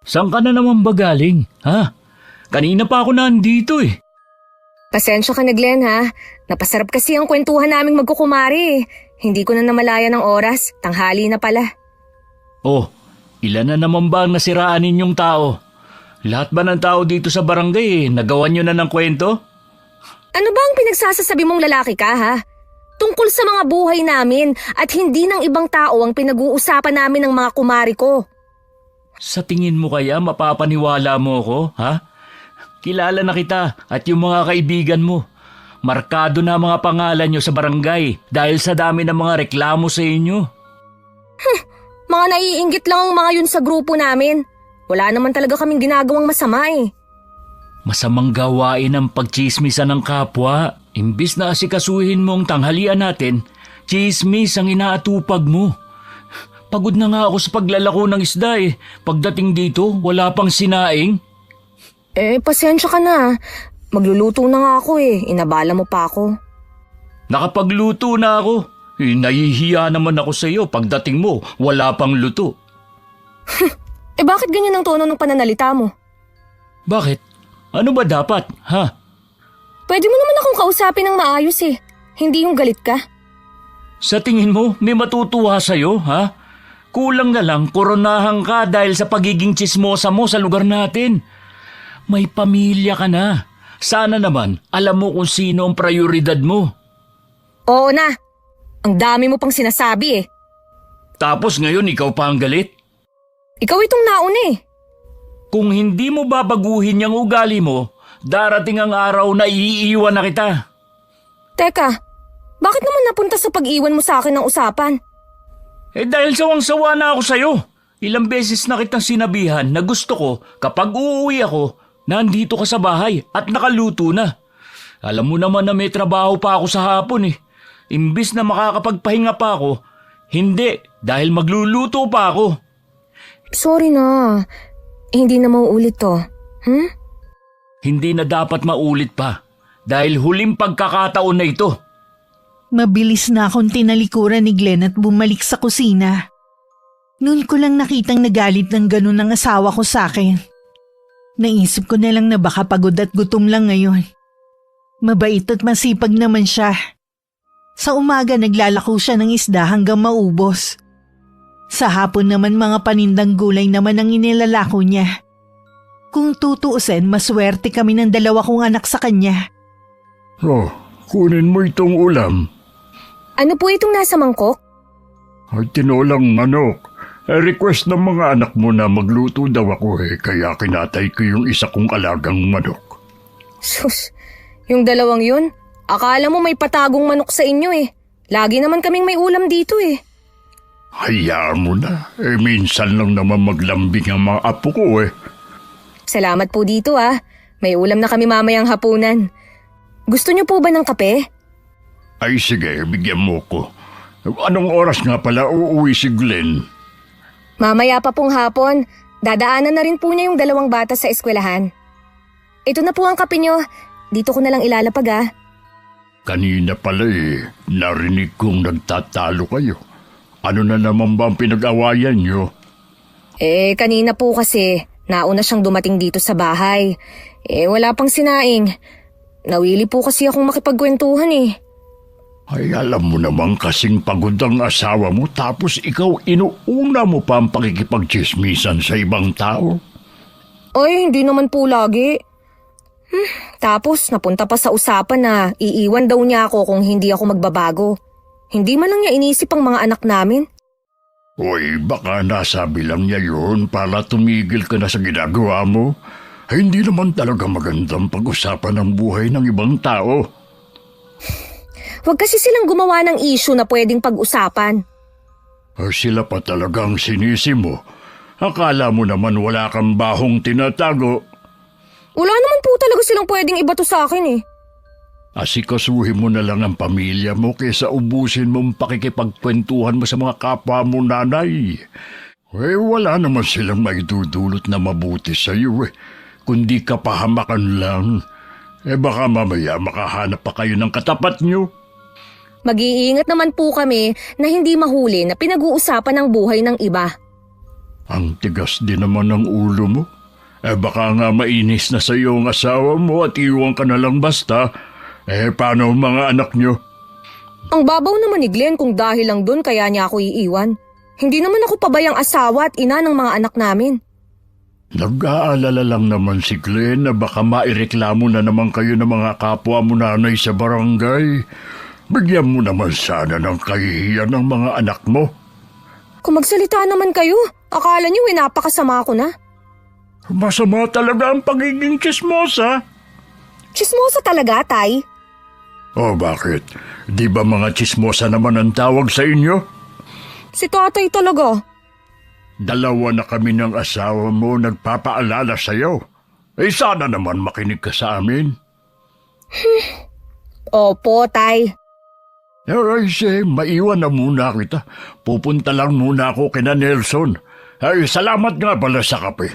Saan ka na naman ba galing, ha? Kanina pa ako nandito eh. Pasensya ka na, Glenn, ha? Napasarap kasi ang kwentuhan naming magkukumari eh. Hindi ko na namalaya ng oras. Tanghali na pala. Oh, ilan na naman ba ang nasiraan ninyong tao? Lahat ba ng tao dito sa barangay nagawan nyo na ng kwento? Ano ba ang pinagsasasabi mong lalaki ka, ha? Tungkol sa mga buhay namin at hindi ng ibang tao ang pinag-uusapan namin ng mga kumari ko. Sa tingin mo kaya mapapaniwala mo ako, ha? Kilala na kita at yung mga kaibigan mo. Markado na mga pangalan nyo sa barangay dahil sa dami ng mga reklamo sa inyo. Mga naiinggit lang ang mga yun sa grupo namin. Wala naman talaga kaming ginagawang masama eh. Masamang gawain ang pagchismisan ng kapwa. Imbis na asikasuhin mo ang tanghalian natin, chismis ang inaatupag mo. Pagod na nga ako sa paglalako ng isda eh. Pagdating dito, wala pang sinaing. Pasensya ka na. Magluluto na nga ako eh. Inabala mo pa ako. Nakapagluto na ako. Nahihiya naman ako sa iyo. Pagdating mo, wala pang luto. Bakit ganyan ang tono ng pananalita mo? Bakit? Ano ba dapat, ha? Pwede mo naman akong kausapin ng maayos eh. Hindi yung galit ka. Sa tingin mo, may matutuwa sa'yo, ha? Kulang na lang, koronahan ka dahil sa pagiging tsismosa mo sa lugar natin. May pamilya ka na. Sana naman, alam mo kung sino ang prioridad mo. Oo na. Ang dami mo pang sinasabi eh. Tapos ngayon, ikaw pa ang galit? Ikaw itong nauna eh. Kung hindi mo babaguhin yung ugali mo, darating ang araw na iiwan na kita. Teka, bakit naman napunta sa pag-iwan mo sa akin ng usapan? Dahil sawang-sawa na ako sa'yo. Ilang beses na kitang sinabihan na gusto ko kapag uuwi ako, nandito ka sa bahay at nakaluto na. Alam mo naman na may trabaho pa ako sa hapon eh. Imbis na makakapagpahinga pa ako, hindi dahil magluluto pa ako. Sorry na. Hindi na mauulit to. Hindi na dapat maulit pa dahil huling pagkakataon na ito. Mabilis na akong tinalikuran ni Glenn at bumalik sa kusina. Noon ko lang nakitang nagalit ng ganun ang asawa ko sa akin. Naisip ko na lang na baka pagod at gutom lang ngayon. Mabait at masipag naman siya. Sa umaga naglalako siya ng isda hanggang maubos. Sa hapon naman mga panindang gulay naman ang inilalako niya. Kung tutuusin, maswerte kami ng dalawa kong anak sa kanya. Oh, kunin mo itong ulam. Ano po itong nasa mangkok? Ay, tinolang manok. Request ng mga anak mo na magluto daw ako kaya kinatay ko yung isa kong alagang manok. Sus, yung dalawang yun, akala mo may patagong manok sa inyo eh. Lagi naman kaming may ulam dito eh. Hayaan mo na. Minsan lang naman maglambing ang mga apo ko Salamat po dito ah. May ulam na kami mamayang hapunan. Gusto niyo po ba ng kape? Ay sige, bigyan mo ko. Anong oras nga pala uuwi si Glenn? Mamaya pa pong hapon. Dadaanan na rin po niya yung dalawang bata sa eskwelahan. Ito na po ang kape niyo. Dito ko na lang ilalapag ah. Kanina pala narinig kong nagtatalo kayo. Ano na naman ba ang pinag-awayan niyo? Kanina po kasi, nauna siyang dumating dito sa bahay. Wala pang sinaing. Nawili po kasi akong makipagkwentuhan eh. Ay, alam mo naman kasing pagod ang asawa mo tapos ikaw inuuna mo pa ang pakikipagchismisan sa ibang tao. Ay, hindi naman po lagi. Tapos napunta pa sa usapan na iiwan daw niya ako kung hindi ako magbabago. Hindi man lang niya inisip ang mga anak namin. Uy, baka nasabi lang niya yun para tumigil ka na sa ginagawa mo. Ay, hindi naman talaga magandang pag-usapan ang buhay ng ibang tao. Huwag kasi silang gumawa ng issue na pwedeng pag-usapan. Ay, sila pa talagang sinisi mo. Akala mo naman wala kang bahong tinatago. Wala naman po talaga silang pwedeng ibato sa akin eh. Asikasuhin mo na lang ang pamilya mo kaysa ubusin mong pakikipagkwentuhan mo sa mga kapwa mo nanay. Wala naman silang maidudulot na mabuti sa iyo kundi kapahamakan lang. Baka mamaya makahanap pa kayo ng katapat nyo. Mag-iingat naman po kami na hindi mahuli na pinag-uusapan ang buhay ng iba. Ang tigas din naman ng ulo mo. Baka nga mainis na sa iyo ang asawa mo at iwan ka na lang basta. Paano ang mga anak nyo? Ang babaw naman ni Glenn kung dahil lang doon kaya niya ako iiwan. Hindi naman ako pabayang asawa at ina ng mga anak namin. Nag-aalala lang naman si Glenn na baka maireklamo na naman kayo ng mga kapwa mo nanay sa barangay. Bigyan mo naman sana ng kahihiyan ng mga anak mo. Kung magsalita naman kayo, akala niyo napakasama ko na. Masama talaga ang pagiging chismosa. Chismosa talaga, Tay. Bakit? Di ba mga chismosa naman ang tawag sa inyo? Si Tatay talaga. Dalawa na kami ng asawa mo nagpapaalala sa'yo. Sana naman makinig ka sa amin. Opo, Tay. Maiwan na muna kita. Pupunta lang muna ako kina Nelson. Salamat nga pala sa kape.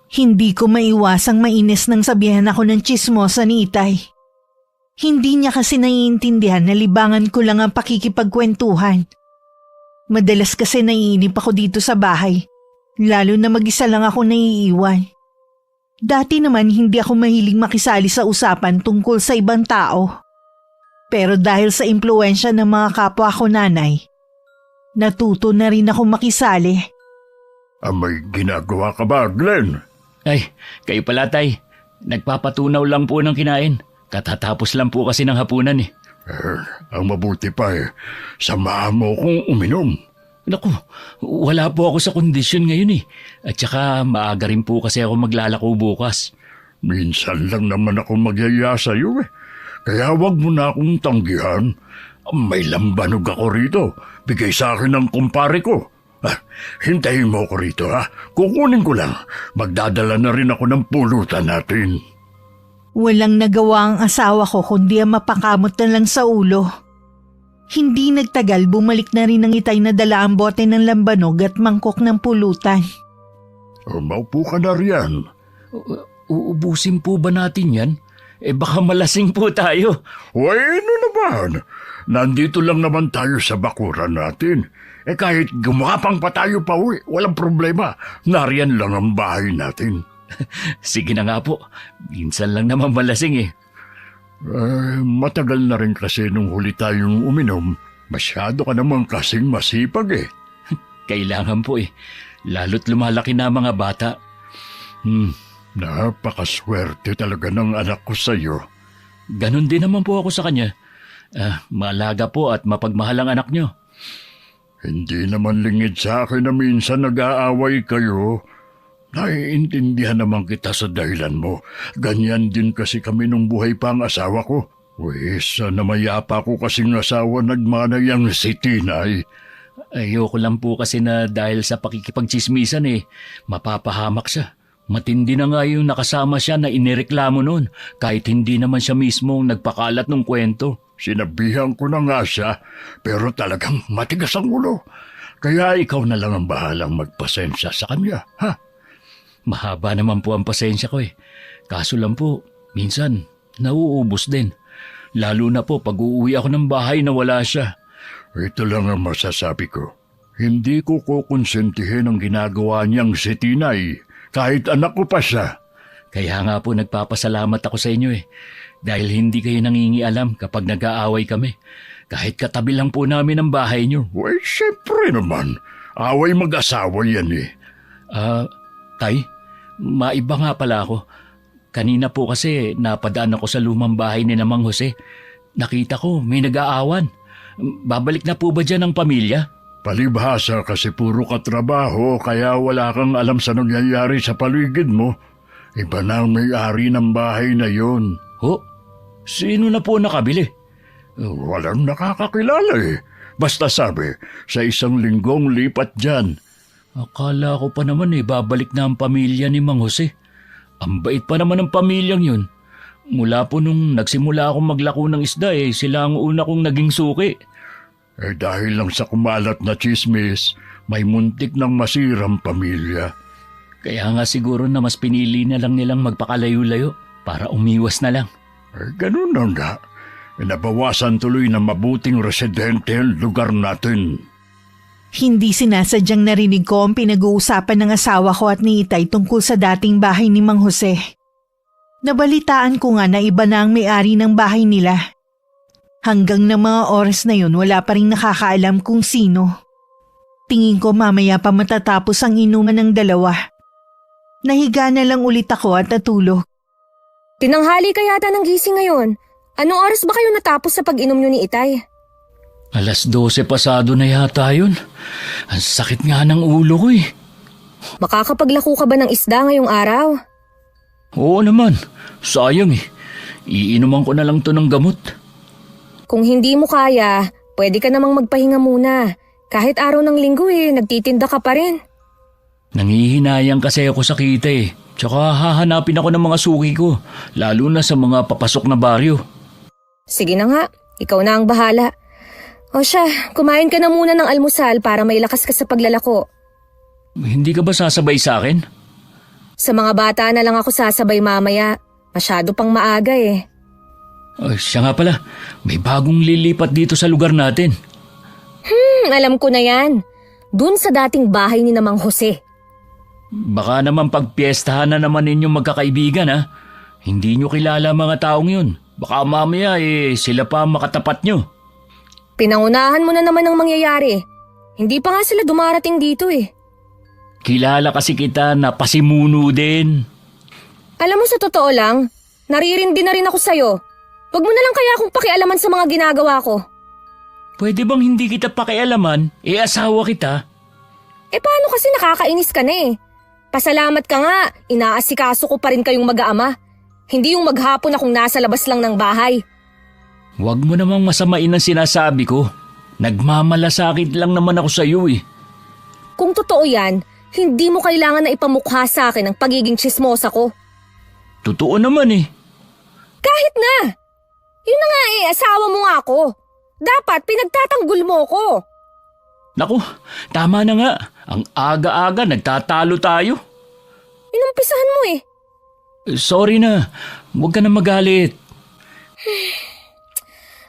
Hindi ko maiwasang mainis nang sabihan ako ng chismosa ni Itay. Hindi niya kasi naiintindihan na libangan ko lang ang pakikipagkwentuhan. Madalas kasi naiinip ako dito sa bahay, lalo na mag-isa lang ako naiiwan. Dati naman hindi ako mahilig makisali sa usapan tungkol sa ibang tao. Pero dahil sa impluwensya ng mga kapwa ko nanay, natuto na rin ako makisali. May ginagawa ka ba, Glenn? Ay, kayo pala, Tay. Nagpapatunaw lang po ng kinain. Katatapos lang po kasi ng hapunan eh. Ang mabuti pa samahan mo kong uminom. Naku, wala po ako sa kondisyon ngayon eh. At saka maaga rin po kasi ako maglalako bukas. Minsan lang naman ako magyaya sa'yo Kaya wag mo na akong tanggihan. May lambanog ako rito. Bigay sa akin ng kumpare ko. Hintayin mo ako rito Kukunin ko lang. Magdadala na rin ako ng pulutan natin. Walang nagawa ang asawa ko kundi ang mapakamot na lang sa ulo. Hindi nagtagal bumalik na rin ang Itay na dala ang bote ng lambanog at mangkok ng pulutan. Maupo ka na riyan. Uubusin po ba natin yan? Baka malasing po tayo. Ano naman? Nandito lang naman tayo sa bakuran natin. Kahit gumapang pa tayo pa walang problema. Nariyan lang ang bahay natin. Sige na nga po. Minsan lang naman malasing Matagal na rin kasi nung huli tayong uminom. Masyado ka naman kasing masipag Kailangan po Lalo't lumalaki na mga bata. Napakaswerte talaga ng anak ko sa'yo. Ganon din naman po ako sa kanya. Maalaga po at mapagmahal ang anak nyo. Hindi naman lingid sa akin na minsan nag-aaway kayo. Naiintindihan naman kita sa dahilan mo. Ganyan din kasi kami nung buhay pa ang asawa ko. Na mayapa ko kasing asawa nagmanay ang si Tinay. Ayoko lang po kasi na dahil sa pakikipagchismisan mapapahamak siya. Matindi na nga yung nakasama siya na inireklamo noon kahit hindi naman siya mismo nagpakalat ng kwento. Sinabihan ko na nga siya pero talagang matigas ang ulo. Kaya ikaw na lang ang bahalang magpasensya sa kanya, Mahaba naman po ang pasensya ko Kaso lang po, minsan nauubos din. Lalo na po pag uuwi ako ng bahay na wala siya. Ito lang ang masasabi ko. Hindi ko kukonsentihin ang ginagawa niyang si Tinay. Kahit anak ko pa siya. Kaya nga po nagpapasalamat ako sa inyo Dahil hindi kayo nangingialam kapag nag-aaway kami. Kahit katabi lang po namin ang bahay niyo. Siyempre naman. Away mag-asawa yan Tay, maiba nga pala ako. Kanina po kasi napadaan ako sa lumang bahay ni Mang Jose. Nakita ko may nag-aawan. Babalik na po ba dyan ang pamilya? Palibhasa kasi puro katrabaho kaya wala kang alam sa nangyayari sa paligid mo. Iba na ang may-ari ng bahay na yon. Sino na po nakabili? Walang nakakakilala Basta sabi, sa isang linggong lipat dyan. Akala ko pa naman babalik na ang pamilya ni Mang Jose. Ang bait pa naman ng pamilyang yun. Mula po nung nagsimula akong maglako ng isda sila ang una kong naging suki. Dahil lang sa kumalat na chismis, may muntik ng masirang pamilya. Kaya nga siguro na mas pinili na lang nilang magpakalayo-layo para umiwas na lang. Ganun na nga. Nabawasan tuloy ng mabuting residente ang lugar natin. Hindi sinasadyang narinig ko ang pinag-uusapan ng asawa ko at ni Itay tungkol sa dating bahay ni Mang Jose. Nabalitaan ko nga na iba na ang may-ari ng bahay nila. Hanggang na mga oras na yun wala pa rin nakakaalam kung sino. Tingin ko mamaya pa matatapos ang inuman ng dalawa. Nahiga na lang ulit ako at natulog. Tinanghali ka yata ng gising ngayon. Anong oras ba kayo natapos sa pag-inom nyo ni Itay? 12 pasado na yata yun. Ang sakit nga ng ulo ko eh. Makakapaglako ka ba ng isda ngayong araw? Oo naman, sayang eh. Iinuman ko na lang to ng gamot. Kung hindi mo kaya, pwede ka namang magpahinga muna. Kahit araw ng linggo nagtitinda ka pa rin. Nangihinayang kasi ako sa kita eh. Tsaka hahanapin ako ng mga suki ko, lalo na sa mga papasok na baryo. Sige na nga, ikaw na ang bahala. O siya, kumain ka na muna ng almusal para may lakas ka sa paglalako. Hindi ka ba sasabay sa akin? Sa mga bata na lang ako sasabay mamaya. Masyado pang maaga eh. Siya nga pala, may bagong lilipat dito sa lugar natin. Alam ko na yan. Dun sa dating bahay ni Mang Jose. Baka naman pagpiestahan na naman ninyong magkakaibigan ha. Hindi nyo kilala mga taong yun. Baka mamaya sila pa ang makatapat nyo. Pinangunahan mo na naman ang mangyayari. Hindi pa nga sila dumarating dito eh. Kilala kasi kita na pasimuno din. Alam mo sa totoo lang, naririndi na rin ako sa'yo. Huwag mo na lang kaya akong pakialaman sa mga ginagawa ko. Pwede bang hindi kita pakialaman? Asawa kita. Paano kasi nakakainis ka na eh? Pasalamat ka nga, inaasikaso ko pa rin kayong mag-aama. Hindi yung maghapon akong nasa labas lang ng bahay. Huwag mo namang masamain ang sinasabi ko. Nagmamalasakit lang naman ako sa iyo eh. Kung totoo yan, hindi mo kailangan na ipamukha sa akin ang pagiging tsismosa ko. Totoo naman eh. Kahit na! Yun na nga asawa mo nga ako. Dapat pinagtatanggol mo ko. Naku, tama na nga. Ang aga-aga nagtatalo tayo. Inumpisahan mo eh. Sorry na. Huwag ka na magalit.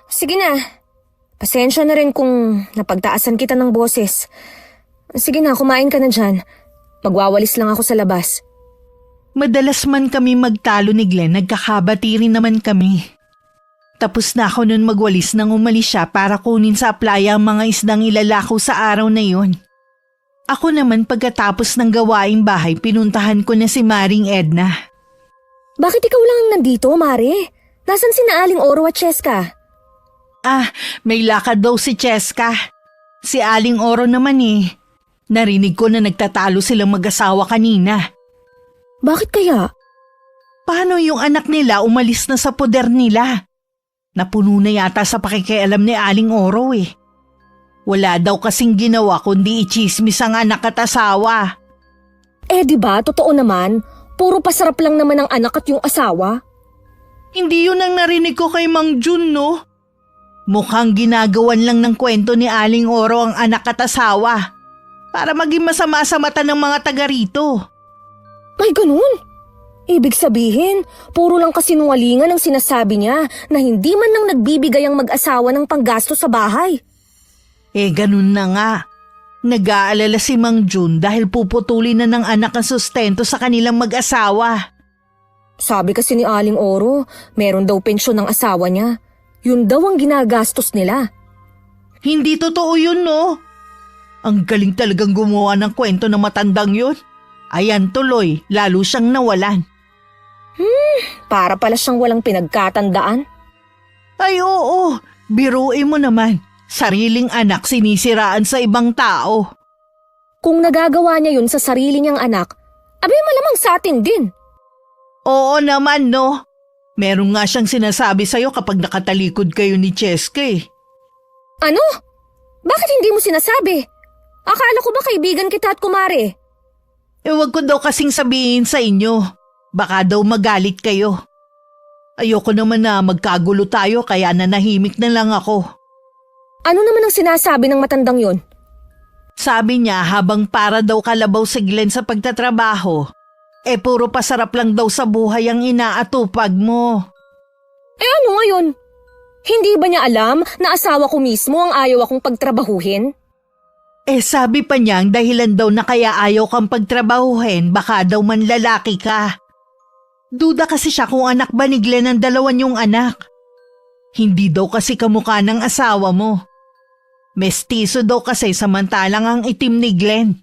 Sige na. Pasensya na rin kung napagtaasan kita ng boses. Sige na, kumain ka na dyan. Magwawalis lang ako sa labas. Madalas man kami magtalo ni Glenn, nagkakabati rin naman kami. Tapos na ako nun magwalis nang umalis siya para kunin sa playa ang mga isdang ilalako sa araw na yon. Ako naman pagkatapos ng gawaing bahay, pinuntahan ko na si Maring Edna. Bakit ikaw lang ang nandito, Mare? Nasaan si Aling Oro at Cheska? May lakad daw si Cheska. Si Aling Oro naman eh. Narinig ko na nagtatalo silang mag-asawa kanina. Bakit kaya? Paano yung anak nila umalis na sa poder nila? Napuno na yata sa pakikialam ni Aling Oro eh. Wala daw kasing ginawa kundi ichismis ang anak at asawa. Diba, totoo naman. Puro pasarap lang naman ang anak at yung asawa. Hindi yun ang narinig ko kay Mang Jun, no? Mukhang ginagawan lang ng kwento ni Aling Oro ang anak at asawa para maging masama sa mata ng mga taga rito. Ay, ganun? Ibig sabihin, puro lang kasinungalingan ang sinasabi niya na hindi man lang nagbibigay ang mag-asawa ng panggasto sa bahay. Ganun na nga. Nag-aalala si Mang Jun dahil puputulin na ng anak ang sustento sa kanilang mag-asawa. Sabi kasi ni Aling Oro, meron daw pensyon ng asawa niya. Yun daw ang ginagastos nila. Hindi totoo yun, no? Ang galing talagang gumawa ng kwento ng matandang yun. Ayan tuloy, lalo siyang nawalan. Para pala siyang walang pinagkatandaan. Ay oo, biruin mo naman. Sariling anak sinisiraan sa ibang tao. Kung nagagawa niya yun sa sarili niyang anak, abay malamang sa atin din. Oo naman, no? Meron nga siyang sinasabi sa'yo kapag nakatalikod kayo ni Cheska eh. Ano? Bakit hindi mo sinasabi? Akala ko ba kaibigan kita at kumare? Wag ko daw kasing sabihin sa inyo. Baka daw magalit kayo. Ayoko naman na magkagulo tayo kaya nanahimik na lang ako. Ano naman ang sinasabi ng matandang yon? Sabi niya habang para daw kalabaw si Glenn sa pagtatrabaho, puro pasarap lang daw sa buhay ang inaatupag mo. Ano ngayon? Hindi ba niya alam na asawa ko mismo ang ayaw akong pagtrabahuhin? Sabi pa niya ang dahilan daw na kaya ayaw kang pagtrabahuhin, baka daw manlalaki ka. Duda kasi siya kung anak ba ni Glenn ang dalawa niyong anak. Hindi daw kasi kamukha ng asawa mo. Mestizo daw kasi samantalang ang itim ni Glenn.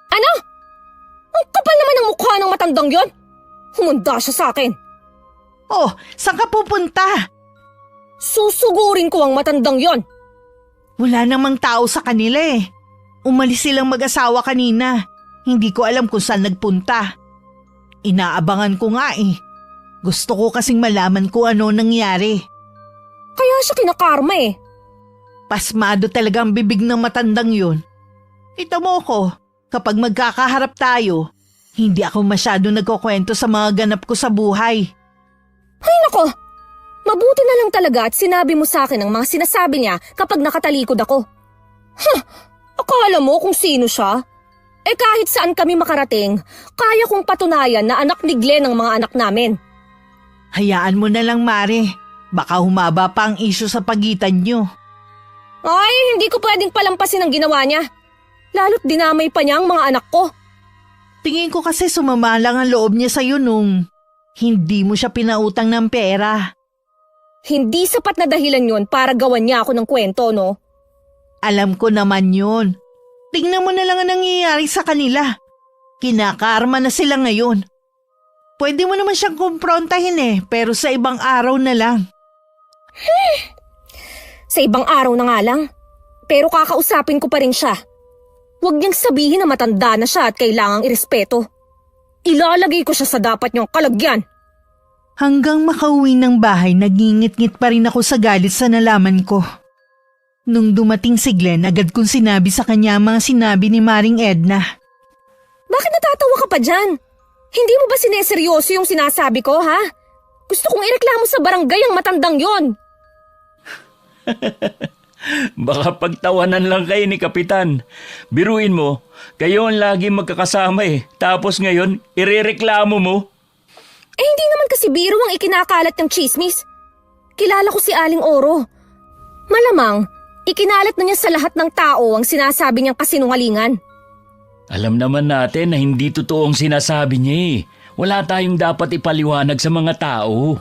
Ano? Ang kapal naman ng mukha ng matandang yon. Humunda siya sa akin. Oh, saan ka pupunta? Susugurin ko ang matandang yon. Wala namang tao sa kanila eh. Umalis silang mag-asawa kanina. Hindi ko alam kung saan nagpunta. Inaabangan ko nga eh. Gusto ko kasing malaman kung ano nangyari. Kaya siya kinakarma eh. Pasmado talaga ang bibig ng matandang yun. Ito mo ko, kapag magkakaharap tayo, hindi ako masyado nagkukwento sa mga ganap ko sa buhay. Ay nako, mabuti na lang talaga at sinabi mo sa akin ang mga sinasabi niya kapag nakatalikod ako. Akala mo kung sino siya? Kahit saan kami makarating, kaya kong patunayan na anak ni Glenn ang mga anak namin. Hayaan mo na lang, Mare. Baka humaba pa ang isyu sa pagitan nyo. Ay, hindi ko pwedeng palampasin ang ginawa niya. Lalo't dinamay pa niya ang mga anak ko. Tingin ko kasi sumama lang ang loob niya sa'yo nung hindi mo siya pinautang ng pera. Hindi sapat na dahilan yun para gawan niya ako ng kwento, no? Alam ko naman yun. Tingnan mo na lang ang nangyayari sa kanila. Kinakarma na sila ngayon. Pwede mo naman siyang kumprontahin eh, pero sa ibang araw na lang. Sa ibang araw na nga lang. Pero kakausapin ko pa rin siya. Huwag niyang sabihin na matanda na siya at kailangang irespeto. Ilalagay ko siya sa dapat niyang kalagyan. Hanggang makauwi ng bahay, nagingit-ngit pa rin ako sa galit sa nalaman ko. Nung dumating si Glenn, agad kong sinabi sa kanya ang mga sinabi ni Maring Edna. Bakit natatawa ka pa dyan? Hindi mo ba sineseryoso yung sinasabi ko, ha? Gusto kong ireklamo sa barangay ang matandang yon. Baka pagtawanan lang kayo ni Kapitan. Biruin mo, kayo ang lagi magkakasama eh. Tapos ngayon, irereklamo mo. Hindi naman kasi biro ang ikinakalat ng chismis. Kilala ko si Aling Oro. Malamang, ikinalat na niya sa lahat ng tao ang sinasabi niyang kasinungalingan. Alam naman natin na hindi totoo ang sinasabi niya eh. Wala tayong dapat ipaliwanag sa mga tao.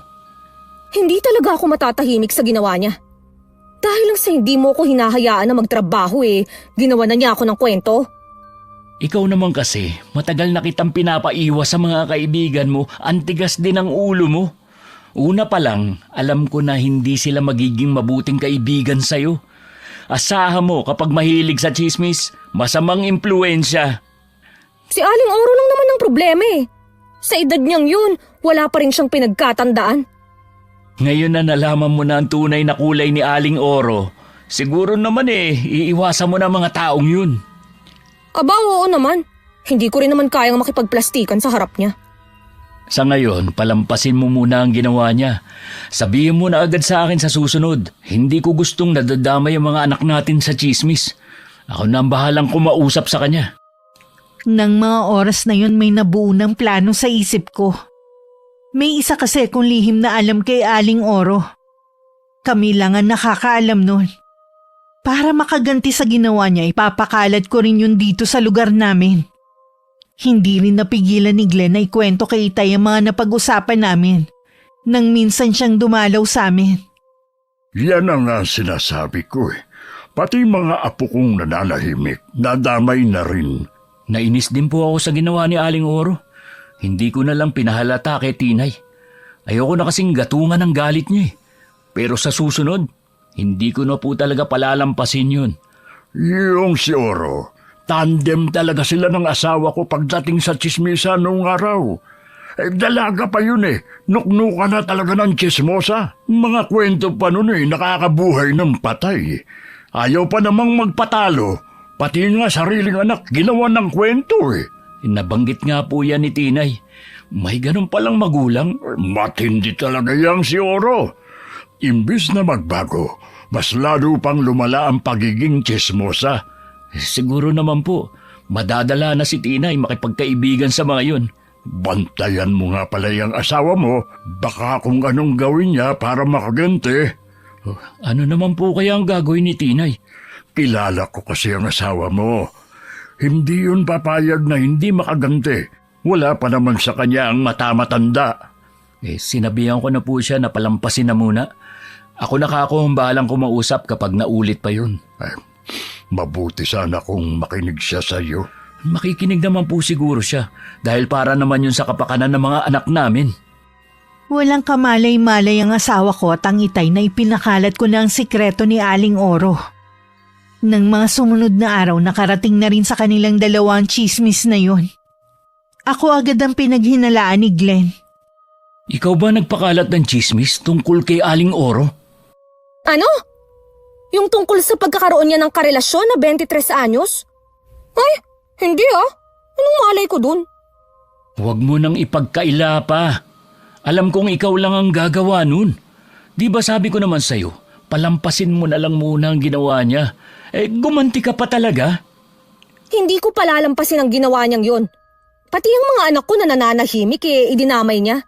Hindi talaga ako matatahimik sa ginawa niya. Dahil lang sa hindi mo ko hinahayaan na magtrabaho ginawa na niya ako ng kwento. Ikaw naman kasi, matagal na kitang pinapaiwas sa mga kaibigan mo, antigas din ang ulo mo. Una pa lang, alam ko na hindi sila magiging mabuting kaibigan sa'yo. Asahan mo kapag mahilig sa chismis, masamang impluensya. Si Aling Oro lang naman ang problema eh. Sa edad niyang yun, wala pa rin siyang pinagkatandaan. Ngayon na nalaman mo na ang tunay na kulay ni Aling Oro, siguro naman iiwasan mo na mga taong yun. Aba, oo naman. Hindi ko rin naman kayang makipagplastikan sa harap niya. Sa ngayon, palampasin mo muna ang ginawa niya. Sabihin mo na agad sa akin sa susunod. Hindi ko gustong nadadamay ang mga anak natin sa chismis. Ako na ang bahalang kumausap sa kanya. Nang mga oras na yun may nabuo ng plano sa isip ko. May isa kasi kung lihim na alam kay Aling Oro. Kami lang ang nakakaalam nun. Para makaganti sa ginawa niya, ipapakalat ko rin yun dito sa lugar namin. Hindi rin napigilan ni Glenn na ikwento kay Itay ang mga napag-usapan namin nang minsan siyang dumalaw sa amin. Yan ang nga sinasabi ko eh. Pati mga apo kong nananahimik, nadamay na rin. Nainis din po ako sa ginawa ni Aling Oro. Hindi ko na lang pinahalata kay Tinay. Ayoko na kasing gatungan ng galit niya eh. Pero sa susunod, hindi ko na po talaga palalampasin yun. Yung si Oro, tandem talaga sila ng asawa ko pagdating sa chismisa noong araw. Dalaga pa yun eh. Nuknuka na talaga ng chismosa. Mga kwento pa nun nakakabuhay ng patay. Ayaw pa namang magpatalo. Pati nga sariling anak, ginawa ng kwento eh. Nabanggit nga po yan ni Tinay. May ganun palang magulang. Matindi talaga yang si Oro. Imbis na magbago, mas lalo pang lumala ang pagiging chismosa. Siguro naman po, madadala na si Tinay makipagkaibigan sa mga yun. Bantayan mo nga pala yung asawa mo, baka kung anong gawin niya para makaganti. Ano naman po kaya ang gagawin ni Tinay? Kilala ko kasi ang asawa mo. Hindi yun papayag na hindi makaganti. Wala pa naman sa kanya ang mata-matanda. Sinabihan ko na po siya na palampasin na muna. Ako na kako ang bahalang kumausap kapag naulit pa yun. Mabuti sana kung makinig siya sa iyo. Makikinig naman po siguro siya dahil para naman yun sa kapakanan ng mga anak namin. Walang kamalay-malay ang asawa ko at ang itay na ipinakalat ko na ang sikreto ni Aling Oro. Nang mga sumunod na araw, nakarating na rin sa kanilang dalawang chismis na yon. Ako agad ang pinaghinalaan ni Glenn. Ikaw ba nagpakalat ng chismis tungkol kay Aling Oro? Ano? Yung tungkol sa pagkakaroon niya ng karelasyon na 23 anyos? Ay, hindi ah. Anong malay ko dun? Huwag mo nang ipagkaila pa. Alam kong ikaw lang ang gagawa nun. Di ba sabi ko naman sa'yo, palampasin mo na lang muna ang ginawa niya. Gumanti ka pa talaga. Hindi ko palalampasin ang ginawa niyang yun. Pati ang mga anak ko na nananahimik idinamay niya.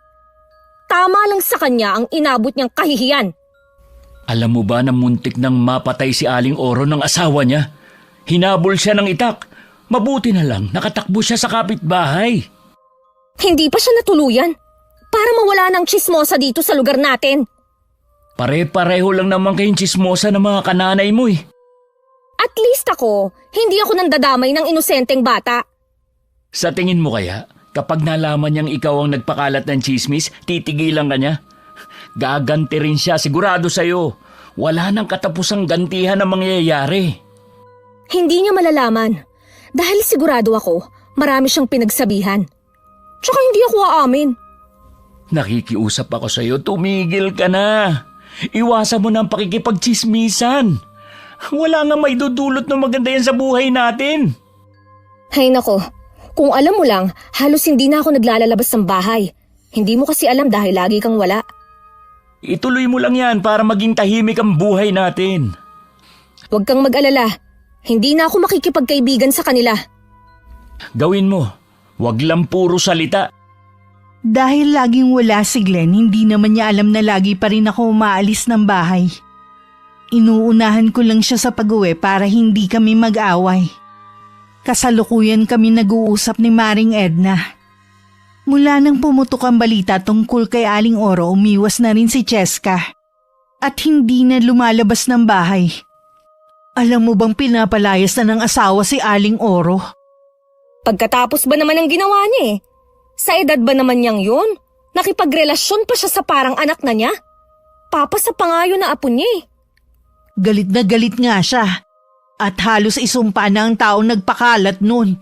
Tama lang sa kanya ang inabot niyang kahihiyan. Alam mo ba na muntik nang mapatay si Aling Oro ng asawa niya? Hinabol siya ng itak. Mabuti na lang nakatakbo siya sa kapitbahay. Hindi pa siya natuluyan. Para mawala ng chismosa dito sa lugar natin. Pare-pareho lang naman kayong chismosa ng mga kananay mo eh. At least ako, hindi ako nandadamay ng inosenteng bata. Sa tingin mo kaya, kapag nalaman niyang ikaw ang nagpakalat ng chismis, titigilan ka niya? Gaganti rin siya, sigurado sa'yo. Wala nang katapusang gantihan na mangyayari. Hindi niya malalaman. Dahil sigurado ako, marami siyang pinagsabihan. Tsaka hindi ako aamin. Nakikiusap ako sa'yo, tumigil ka na. Iwasan mo na ang pakikipagchismisan. Wala nga may dudulot na maganda yan sa buhay natin. Hay nako, kung alam mo lang, halos hindi na ako naglalabas ng bahay. Hindi mo kasi alam dahil lagi kang wala. Ituloy mo lang yan para maging tahimik ang buhay natin. Huwag kang mag-alala. Hindi na ako makikipagkaibigan sa kanila. Gawin mo. Huwag lang puro salita. Dahil laging wala si Glenn, hindi naman niya alam na lagi pa rin ako umaalis ng bahay. Inuunahan ko lang siya sa pag-uwi para hindi kami mag-away. Kasalukuyan kami nag-uusap ni Maring Edna. Mula nang pumutok ang balita tungkol kay Aling Oro, umiwas na rin si Cheska. At hindi na lumalabas ng bahay. Alam mo bang pinapalayas na ng asawa si Aling Oro? Pagkatapos ba naman ang ginawa niya eh? Sa edad ba naman niyang yun? Nakipagrelasyon pa siya sa parang anak na niya? Papa sa pangayo na apo niya eh. Galit na galit nga siya. At halos isumpa na ang taong nagpakalat nun.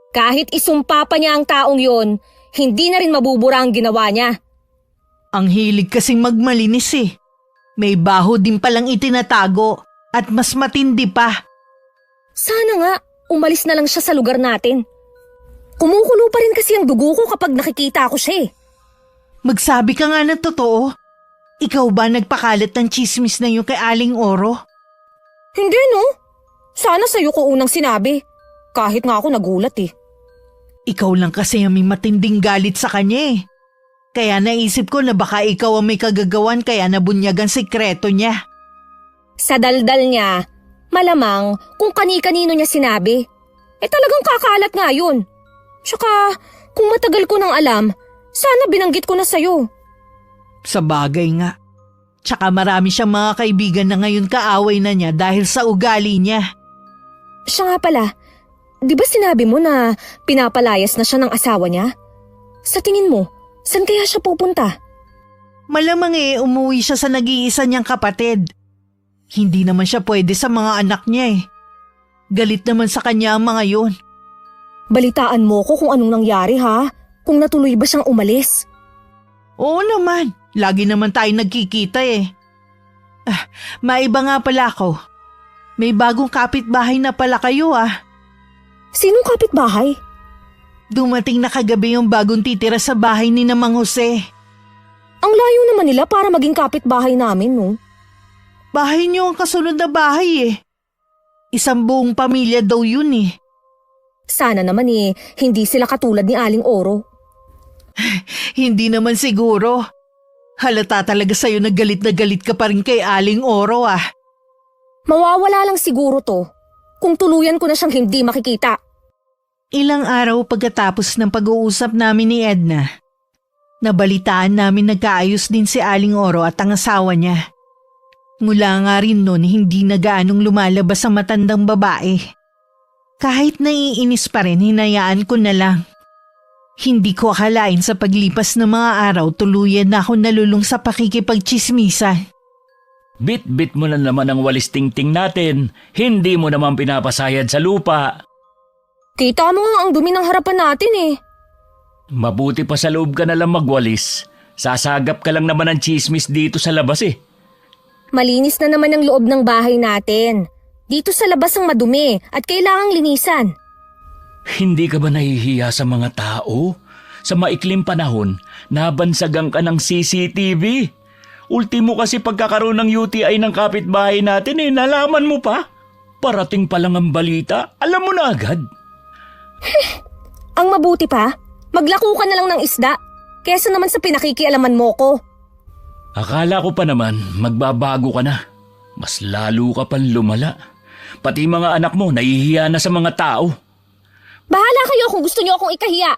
Kahit isumpa pa niya ang taong yon, hindi na rin mabubura ang ginawa niya. Ang hilig kasing magmalinis eh. May baho din palang itinatago at mas matindi pa. Sana nga, umalis na lang siya sa lugar natin. Kumukulo pa rin kasi ang dugo ko kapag nakikita ko siya eh. Magsabi ka nga ng totoo. Ikaw ba nagpakalat ng chismis na yun kay Aling Oro? Hindi no. Sana sa'yo ko unang sinabi. Kahit nga ako nagulat eh. Ikaw lang kasi ang may matinding galit sa kanya eh. Kaya naisip ko na baka ikaw ang may kagagawan kaya nabunyagan sikreto niya. Sa daldal niya, malamang kung kani-kanino niya sinabi. Talagang kakalat nga yun. Tsaka kung matagal ko nang alam, sana binanggit ko na sa'yo. Sa bagay nga. Tsaka marami siyang mga kaibigan na ngayon kaaway na niya dahil sa ugali niya. Siya nga pala, di ba sinabi mo na pinapalayas na siya ng asawa niya? Sa tingin mo, saan kaya siya pupunta? Malamang umuwi siya sa nag-iisa niyang kapatid. Hindi naman siya pwede sa mga anak niya eh. Galit naman sa kanya ang mga yun. Balitaan mo ko kung anong nangyari ha? Kung natuloy ba siyang umalis? Oo naman, lagi naman tayo nagkikita eh. Maiba nga pala ako. May bagong kapitbahay na pala kayo ah. Sinong kapitbahay? Dumating na kagabi yung bagong titira sa bahay ni Mang Jose. Ang layo naman nila para maging kapitbahay namin no? Bahay niyo ang kasunod na bahay eh. Isang buong pamilya daw yun eh. Sana naman hindi sila katulad ni Aling Oro. Hindi naman siguro. Halata talaga sa'yo na galit ka pa rin kay Aling Oro ah. Mawawala lang siguro to kung tuluyan ko na siyang hindi makikita. Ilang araw pagkatapos ng pag-uusap namin ni Edna, nabalitaan namin nagkaayos din si Aling Oro at ang asawa niya. Mula nga rin noon hindi na gaanong lumalabas ang matandang babae. Kahit naiinis pa rin, hinayaan ko na lang. Hindi ko akalain sa paglipas ng mga araw tuluyan na ako nalulung sa pakikipagtsismisa. Bit-bit mo na naman ang walis tingting natin. Hindi mo naman pinapasayad sa lupa. Kita mo nga ang dumi ng harapan natin eh. Mabuti pa sa loob ka na lang magwalis. Sasagap ka lang naman ng chismis dito sa labas eh. Malinis na naman ang loob ng bahay natin. Dito sa labas ang madumi at kailangang linisan. Hindi ka ba nahihiya sa mga tao? Sa maikling panahon, nabansagan ka ng CCTV. Ultimo kasi pagkakaroon ng UTI ng kapitbahay natin eh, nalaman mo pa? Parating pa lang ang balita, alam mo na agad. Ang mabuti pa, maglako ka na lang ng isda, kesa naman sa pinakikialaman mo ko. Akala ko pa naman magbabago ka na. Mas lalo ka pang lumala. Pati mga anak mo nahihiya na sa mga tao. Bahala kayo kung gusto niyo akong ikahiya.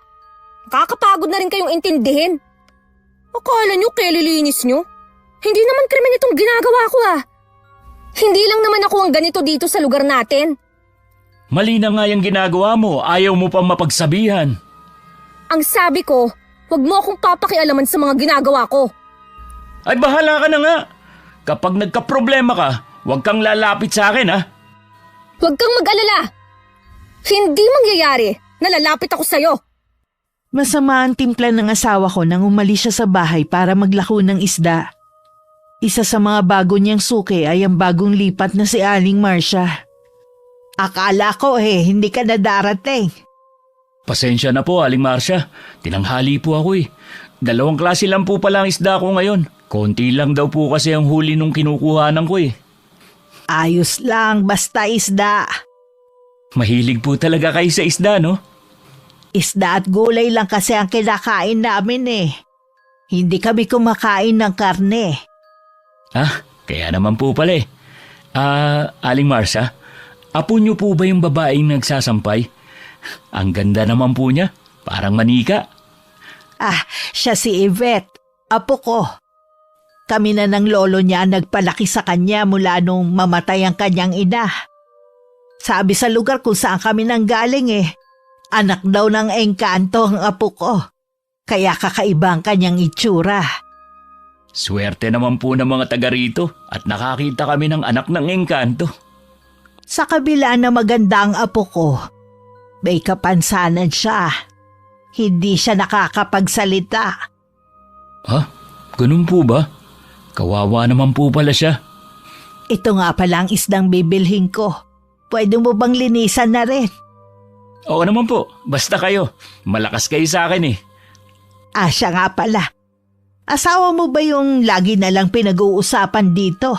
Kakapagod na rin kayong intindihin. Akala niyo kelilinis niyo? Hindi naman krimen itong ginagawa ko ah. Hindi lang naman ako ang ganito dito sa lugar natin. Mali na nga yung ginagawa mo, ayaw mo pa mapagsabihan. Ang sabi ko, huwag mo akong papakialaman sa mga ginagawa ko. Ay bahala ka na nga. Kapag nagka-problema ka, huwag kang lalapit sa akin ha. Huwag kang mag-alala. Hindi mangyayari na lalapit ako sa'yo. Masama ang timpla ng asawa ko nang umalis siya sa bahay para maglako ng isda. Isa sa mga bago niyang suki ay ang bagong lipat na si Aling Marcia. Akala ko hindi ka na darating. Pasensya na po, Aling Marcia. Tinanghali po ako eh. 2 klase lang po pala ang isda ko ngayon. Konti lang daw po kasi ang huli nung kinukuhanan ko eh. Ayos lang, basta isda. Mahilig po talaga kayo sa isda, no? Isda at gulay lang kasi ang kinakain namin eh. Hindi kami kumakain ng karne. Ah, kaya naman po pala eh. Aling Marcia, apo niyo po ba yung babaeng nagsasampay? Ang ganda naman po niya, parang manika. Siya si Yvette, apo ko. Kami na ng lolo niya nagpalaki sa kanya mula nung mamatay ang kanyang ina. Sabi sa lugar kung saan kami nanggaling anak daw ng engkanto ang apo ko. Kaya kakaiba ang kanyang itsura. Swerte naman po ng mga taga rito at nakakita kami ng anak ng engkanto. Sa kabila na maganda ang apo ko, may kapansanan siya. Hindi siya nakakapagsalita. Ha? Ganun po ba? Kawawa naman po pala siya. Ito nga pala ang isdang bibilhin ko. Pwede mo bang linisan na rin? Oo naman po, basta kayo. Malakas kayo sa akin eh. Siya nga pala. Asawa mo ba yung lagi na lang pinag-uusapan dito?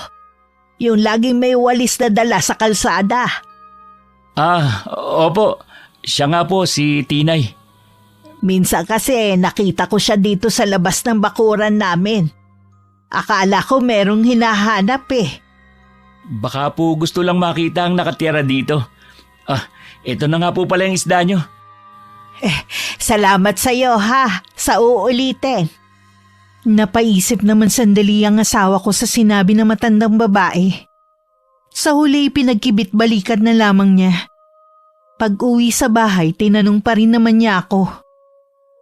Yung laging may walis na dala sa kalsada? Opo. Siya nga po, si Tinay. Minsan kasi nakita ko siya dito sa labas ng bakuran namin. Akala ko merong hinahanap Baka po gusto lang makita ang nakatira dito. Ito na nga po pala yung isda nyo. Salamat sa'yo sa uulitin. Napaisip naman sandali ang asawa ko sa sinabi ng matandang babae. Sa huli pinagkibit balikat na lamang niya. Pag-uwi sa bahay, tinanong pa rin naman niya ako.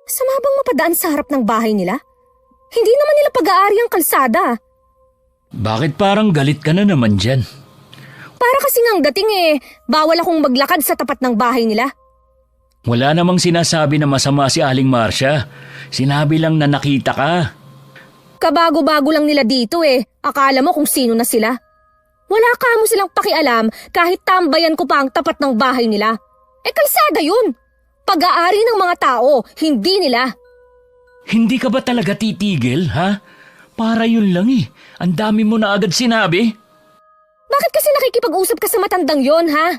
Sama bang mapadaan sa harap ng bahay nila? Hindi naman nila pag-aari ang kalsada. Bakit parang galit ka na naman dyan? Para kasi ngang dating bawal akong maglakad sa tapat ng bahay nila. Wala namang sinasabi na masama si Aling Marcia. Sinabi lang na nakita ka. Kabago-bago lang nila dito Akala mo kung sino na sila. Wala ka mo silang pakialam kahit tambayan ko pa ang tapat ng bahay nila. Kalsada yun. Pag-aari ng mga tao, hindi nila. Hindi ka ba talaga titigil, ha? Para yun lang Ang dami mo na agad sinabi. Bakit kasi nakikipag-usap ka sa matandang yon, ha?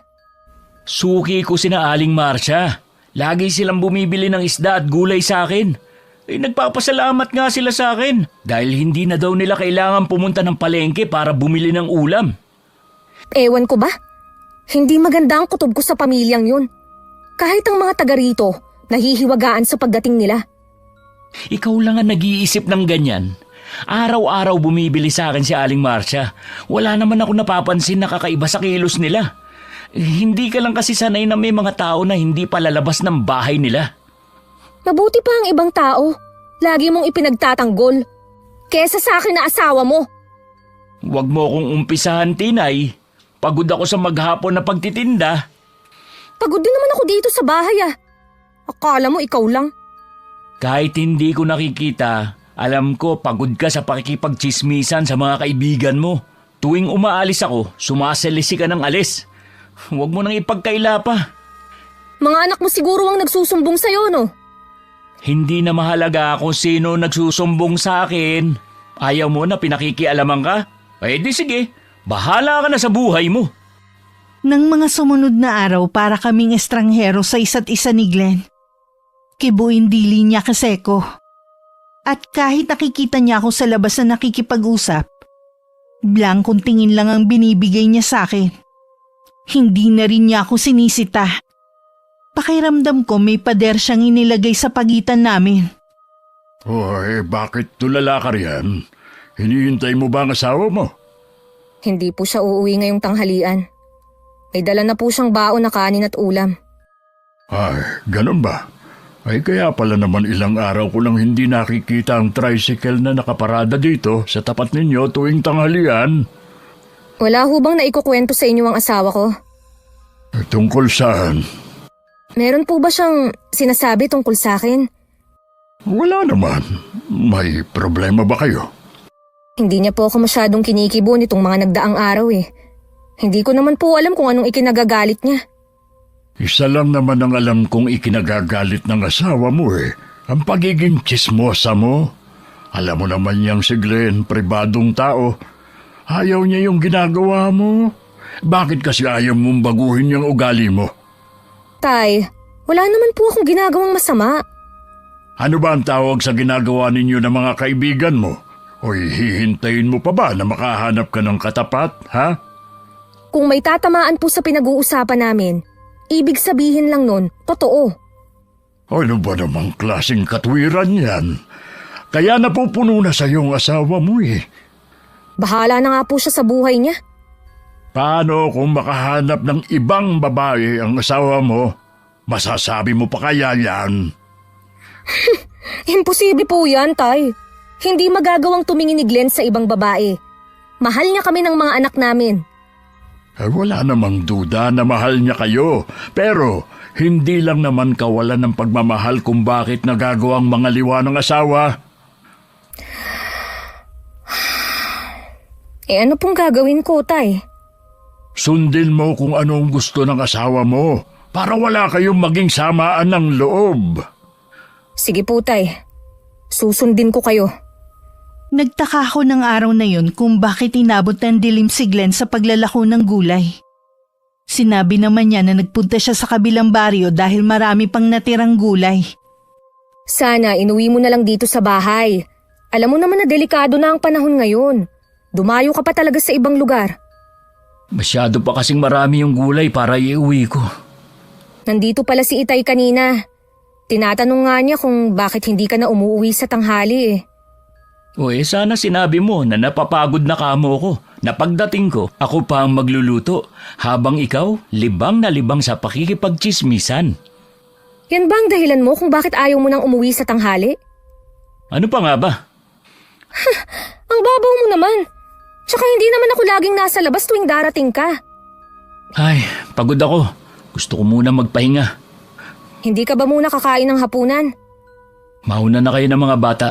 Suki ko sina Aling Marcia. Lagi silang bumibili ng isda at gulay sa akin. Nagpapasalamat nga sila sa akin dahil hindi na daw nila kailangan pumunta ng palengke para bumili ng ulam. Ewan ko ba? Hindi maganda ang kutob ko sa pamilyang yun. Kahit ang mga taga rito, nahihiwagaan sa pagdating nila. Ikaw lang ang nag-iisip ng ganyan. Araw-araw bumibili sa akin si Aling Marcia. Wala naman ako napapansin na kakaiba sa kilos nila. Hindi ka lang kasi sanay na may mga tao na hindi palalabas ng bahay nila. Mabuti pa ang ibang tao. Lagi mong ipinagtatanggol. Kesa sa akin na asawa mo. Huwag mo akong umpisahan, Tinay. Pagod ako sa maghapon na pagtitinda. Pagod din naman ako dito sa bahay ah. Akala mo ikaw lang. Kahit hindi ko nakikita, alam ko pagod ka sa pakikipagchismisan sa mga kaibigan mo. Tuwing umaalis ako, sumasalisi ka ng alis. Huwag mo nang ipagkaila pa. Mga anak mo siguro ang nagsusumbong sa'yo, no? Hindi na mahalaga kung sino nagsusumbong sa akin. Ayaw mo na pinakikialaman ka? Eh di sige, bahala ka na sa buhay mo. Nang mga sumunod na araw para kaming estranghero sa isa't isa ni Glenn, kibuin dili niya kasi ko. At kahit nakikita niya ako sa labas na nakikipag-usap, blankong tingin lang ang binibigay niya sa akin. Hindi na rin niya ako sinisita. Pakiramdam ko may pader siyang inilagay sa pagitan namin. Bakit tulala ka riyan? Hinihintay mo ba ang asawa mo? Hindi po siya uuwi ngayong tanghalian. May dala na po siyang baon na kanin at ulam. Ganun ba? Kaya pala naman ilang araw ko lang hindi nakikita ang tricycle na nakaparada dito sa tapat ninyo tuwing tanghalian. Wala ho bang naikukwento sa inyo ang asawa ko? Tungkol saan? Meron po ba siyang sinasabi tungkol sa akin? Wala naman. May problema ba kayo? Hindi niya po ako masyadong kinikibo nitong mga nagdaang araw eh. Hindi ko naman po alam kung anong ikinagagalit niya. Isa lang naman ang alam kong ikinagagalit ng asawa mo ang pagiging tsismosa mo. Alam mo naman niyang si Glenn, pribadong tao. Ayaw niya yung ginagawa mo. Bakit kasi ayaw mong baguhin yung ugali mo? Tay, wala naman po akong ginagawang masama. Ano ba ang tawag sa ginagawa ninyo ng mga kaibigan mo? Hihintayin mo pa ba na makahanap ka ng katapat, ha? Kung may tatamaan po sa pinag-uusapan namin, ibig sabihin lang nun, totoo. Ano ba namang klaseng katwiran yan? Kaya napupuno na sa iyong asawa mo Bahala na nga po siya sa buhay niya. Paano kung makahanap ng ibang babae ang asawa mo? Masasabi mo pa kaya yan? Imposible po yan, Tay. Hindi magagawang tumingin ni Glenn sa ibang babae. Mahal niya kami ng mga anak namin. Wala namang duda na mahal niya kayo. Pero hindi lang naman kawalan ng pagmamahal kung bakit nagagawang mga liwa ng asawa. Ano pong gagawin ko, Tay? Sundin mo kung anong gusto ng asawa mo para wala kayong maging samaan ng loob. Sige po, Tay. Susundin ko kayo. Nagtaka ako ng araw na yun kung bakit inabot ng dilim si Glenn sa paglalako ng gulay. Sinabi naman niya na nagpunta siya sa kabilang baryo dahil marami pang natirang gulay. Sana inuwi mo na lang dito sa bahay. Alam mo naman na delikado na ang panahon ngayon. Dumayo ka pa talaga sa ibang lugar. Masyado pa kasing marami yung gulay para iuwi ko. Nandito pala si Itay kanina. Tinatanong nga niya kung bakit hindi ka na umuwi sa tanghali Sana sinabi mo na napapagod na kamo ko. Na pagdating ko, ako pa ang magluluto. Habang ikaw, libang na libang sa pakikipagchismisan. Yan ba ang dahilan mo kung bakit ayaw mo nang umuwi sa tanghali? Ano pa nga ba? Ang babaw mo naman. Tsaka hindi naman ako laging nasa labas tuwing darating ka. Ay, pagod ako. Gusto ko muna magpahinga. Hindi ka ba muna kakain ng hapunan? Mauna na kayo ng mga bata.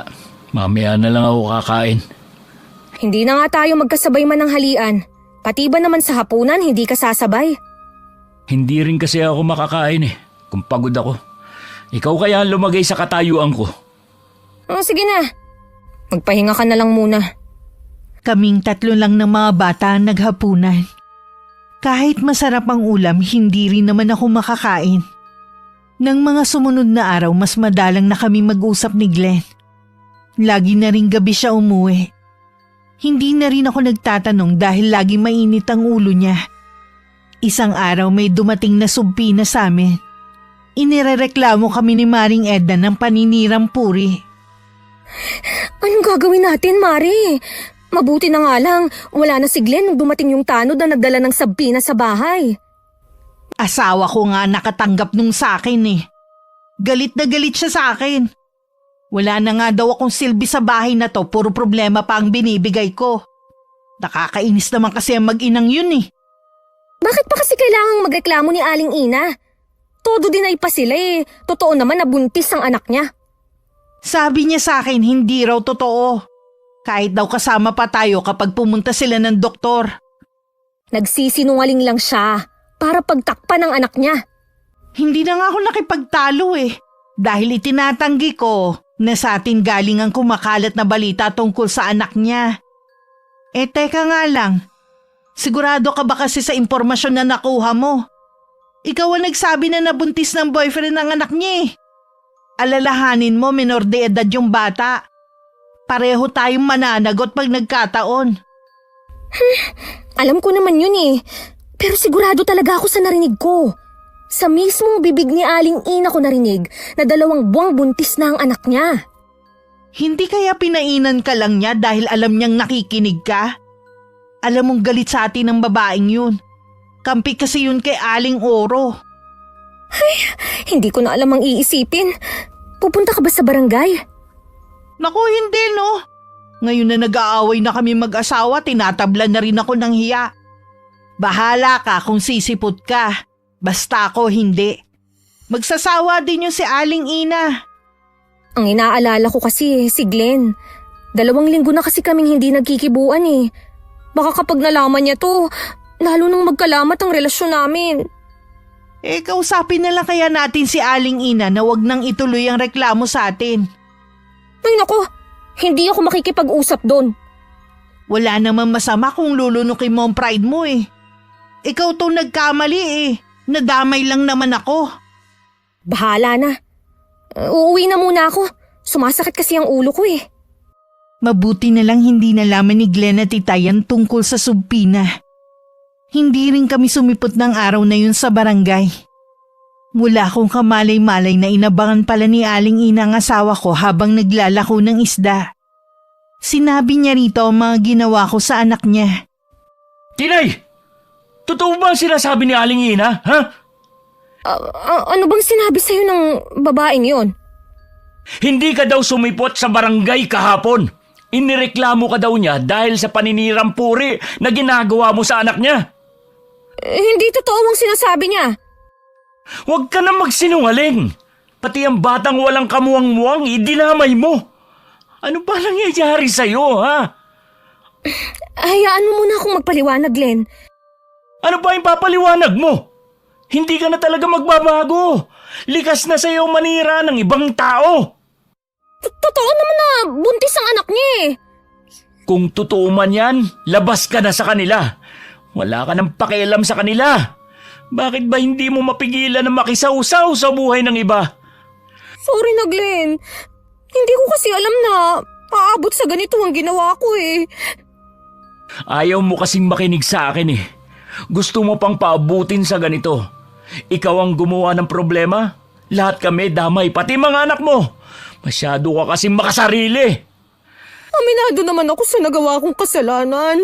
Mamaya na lang ako kakain. Hindi na nga tayo magkasabay man ng halian. Pati ba naman sa hapunan hindi ka sasabay? Hindi rin kasi ako makakain kung pagod ako. Ikaw kaya ang lumagay sa katayuan ko. Sige na. Magpahinga ka na lang muna. Kaming tatlo lang ng mga bata ang naghapunan. Kahit masarap ang ulam, hindi rin naman ako makakain. Nang mga sumunod na araw, mas madalang na kami mag-usap ni Glenn. Lagi na rin gabi siya umuwi. Hindi na rin ako nagtatanong dahil lagi mainit ang ulo niya. Isang araw may dumating na sumpina sa amin. Inirereklamo kami ni Maring Edna ng paninirang puri. Anong gagawin natin, Mari? Mabuti na nga lang, wala na si Glenn nung dumating yung tanod na nagdala ng sabina sa bahay. Asawa ko nga nakatanggap nung sa akin eh. Galit na galit siya sa akin. Wala na nga daw akong silbi sa bahay na to, puro problema pa ang binibigay ko. Nakakainis naman kasi ang mag-inang yun eh. Bakit pa kasi kailangang magreklamo ni Aling Ina? Todo dinay pa sila eh. Totoo naman na buntis ang anak niya. Sabi niya sa akin hindi raw totoo. Kahit daw kasama pa tayo kapag pumunta sila ng doktor. Nagsisinungaling lang siya para pagtakpan ng anak niya. Hindi na nga ako nakipagtalo eh. Dahil itinatanggi ko na sa atin galing ang kumakalat na balita tungkol sa anak niya. Eh teka nga lang, sigurado ka ba kasi sa impormasyon na nakuha mo? Ikaw ang nagsabi na nabuntis ng boyfriend ng anak niya eh. Alalahanin mo, minor de edad yung bata. Pareho tayong mananagot pag nagkataon. Alam ko naman yun eh. Pero sigurado talaga ako sa narinig ko. Sa mismong bibig ni Aling Ina ko narinig na 2 buwang buntis na ang anak niya. Hindi kaya pinainan ka lang niya dahil alam niyang nakikinig ka? Alam mong galit sa atin ang babaeng yun. Kampi kasi yun kay Aling Oro. Hindi ko na alam ang iisipin. Pupunta ka ba sa barangay? Naku, hindi no. Ngayon na nag-aaway na kami mag-asawa, tinatablan na rin ako ng hiya. Bahala ka kung sisipot ka. Basta ako hindi. Magsasawa din yung si Aling Ina. Ang inaalala ko kasi si Glenn. 2 linggo na kasi kaming hindi nagkikibuan eh. Baka kapag nalaman niya to, lalo nang magkalamat ang relasyon namin. Eh, kausapin na lang kaya natin si Aling Ina na wag nang ituloy ang reklamo sa atin. Ay nako, hindi ako makikipag-usap doon. Wala naman masama kung lulunukin mo ang pride mo eh. Ikaw to nagkamali eh. Nadamay lang naman ako. Bahala na. Uuwi na muna ako. Sumasakit kasi ang ulo ko eh. Mabuti na lang hindi nalaman ni Glenn at Itayan tungkol sa sumpina. Hindi rin kami sumipot ng araw na yun sa barangay. Wala akong kamalay-malay na inabangan pala ni Aling Ina ang asawa ko habang naglalako ng isda. Sinabi niya rito ang mga ginawa ko sa anak niya. Tinay! Totoo ba ang sinasabi ni Aling Ina, ha? Ano bang sinabi sa'yo ng babaeng yon? Hindi ka daw sumipot sa barangay kahapon. Inireklamo ka daw niya dahil sa paninirang puri na ginagawa mo sa anak niya. Hindi totoo ang sinasabi niya. Huwag ka na magsinungaling. Pati ang batang walang kamuwang-muwang, idinamay mo. Ano ba nangyayari sa'yo, ha? Hayaan mo muna akong magpaliwanag, Glenn. Ano ba yung papaliwanag mo? Hindi ka na talaga magbabago. Likas na sa'yo manira ng ibang tao. Totoo naman na buntis ang anak niya eh. Kung totoo man yan, labas ka na sa kanila. Wala ka nang pakialam sa kanila. Bakit ba hindi mo mapigilan na makisawsaw sa buhay ng iba? Sorry na, Glenn. Hindi ko kasi alam na aabot sa ganito ang ginawa ko eh. Ayaw mo kasing makinig sa akin eh. Gusto mo pang paabutin sa ganito. Ikaw ang gumawa ng problema. Lahat kami damay, pati mga anak mo. Masyado ka kasing makasarili. Aminado naman ako sa nagawa kong kasalanan.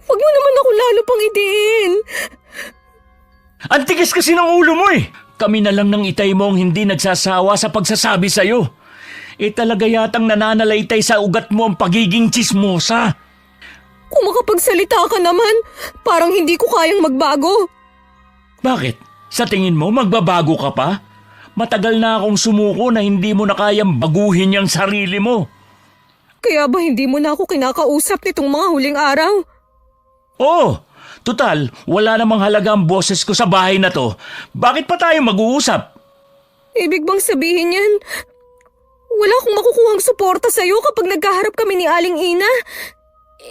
Huwag mo naman ako lalo pang idiin. Ang tigas kasi ng ulo mo eh. Kami na lang ng itay mo ang hindi nagsasawa sa pagsasabi sa'yo. Eh talaga yatang nananalaytay sa ugat mo ang pagiging tsismosa. Kung makapagsalita ka naman, parang hindi ko kayang magbago. Bakit? Sa tingin mo magbabago ka pa? Matagal na akong sumuko na hindi mo na kayang baguhin yung sarili mo. Kaya ba hindi mo na ako kinakausap nitong mga huling araw? Oo, total, wala namang halaga ang boses ko sa bahay na to. Bakit pa tayo mag-uusap? Ibig bang sabihin yan? Wala akong makukuhang suporta sa'yo kapag nagkaharap kami ni Aling Ina?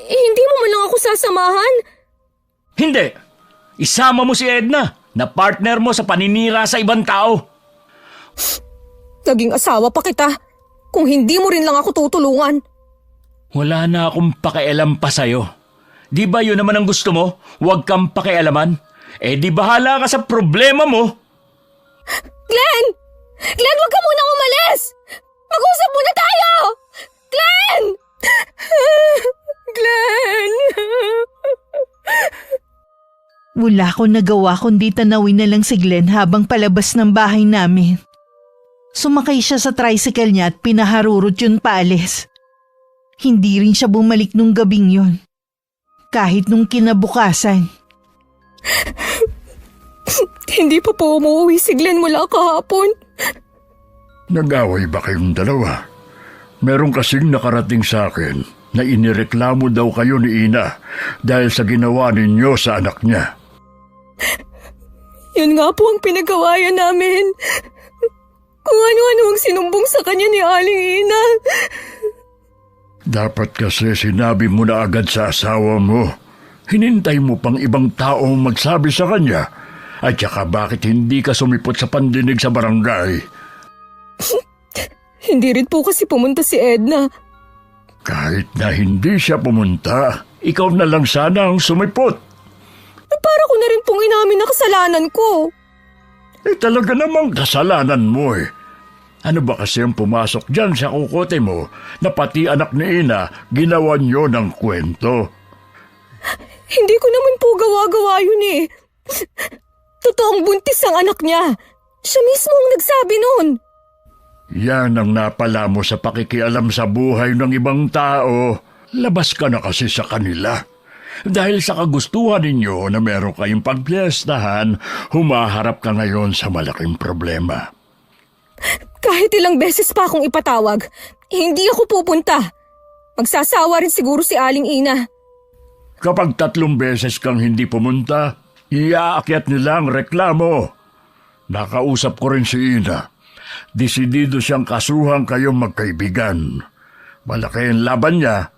Hindi mo man lang ako sasamahan? Hindi. Isama mo si Edna na partner mo sa paninira sa ibang tao. Naging asawa pa kita. Kung hindi mo rin lang ako tutulungan. Wala na akong pakialam pa sa'yo. Di ba yun naman ang gusto mo? Huwag kang pakialaman. Eh di bahala ka sa problema mo. Glenn! Glenn, wag ka munang umalis! Mag-usap muna tayo! Glenn! Glenn! Wala akong nagawa kundi tanawin na lang si Glenn habang palabas ng bahay namin. Sumakay siya sa tricycle niya at pinaharurot yun paalis. Hindi rin siya bumalik nung gabing yun. Kahit nung kinabukasan. Hindi pa po umuwi si Glenn mula kahapon. Nag-away ba kayong dalawa? Meron kasing nakarating sa akin na inireklamo daw kayo ni Ina dahil sa ginawa ninyo sa anak niya. Yun nga po ang pinagawayan namin. Kung ano-ano ang sinumbong sa kanya ni Aling Ina. Dapat kasi sinabi mo na agad sa asawa mo. Hinintay mo pang ibang tao magsabi sa kanya. At saka bakit hindi ka sumipot sa pandinig sa barangay? Hindi rin po kasi pumunta si Edna. Kahit na hindi siya pumunta, ikaw na lang sana ang sumipot. Para ko na rin pong inamin na kasalanan ko. Talaga namang kasalanan mo eh. Ano ba kasi ang pumasok dyan sa kukote mo na pati anak ni Ina ginawa niyo ng kwento? Hindi ko naman po gawa-gawa yun eh. Totoong buntis ang anak niya. Siya mismo ang nagsabi nun. Yan ang napala mo sa pakikialam sa buhay ng ibang tao. Labas ka na kasi sa kanila. Dahil sa kagustuhan ninyo na meron kayong pagpiestahan, humaharap ka ngayon sa malaking problema. Kahit ilang beses pa akong ipatawag, hindi ako pupunta. Magsasawa rin siguro si Aling Ina. Kapag 3 beses kang hindi pumunta, iaakyat nila ang reklamo. Nakausap ko rin si Ina. Desidido siyang kasuhan kayong magkaibigan. Malaki ang laban niya.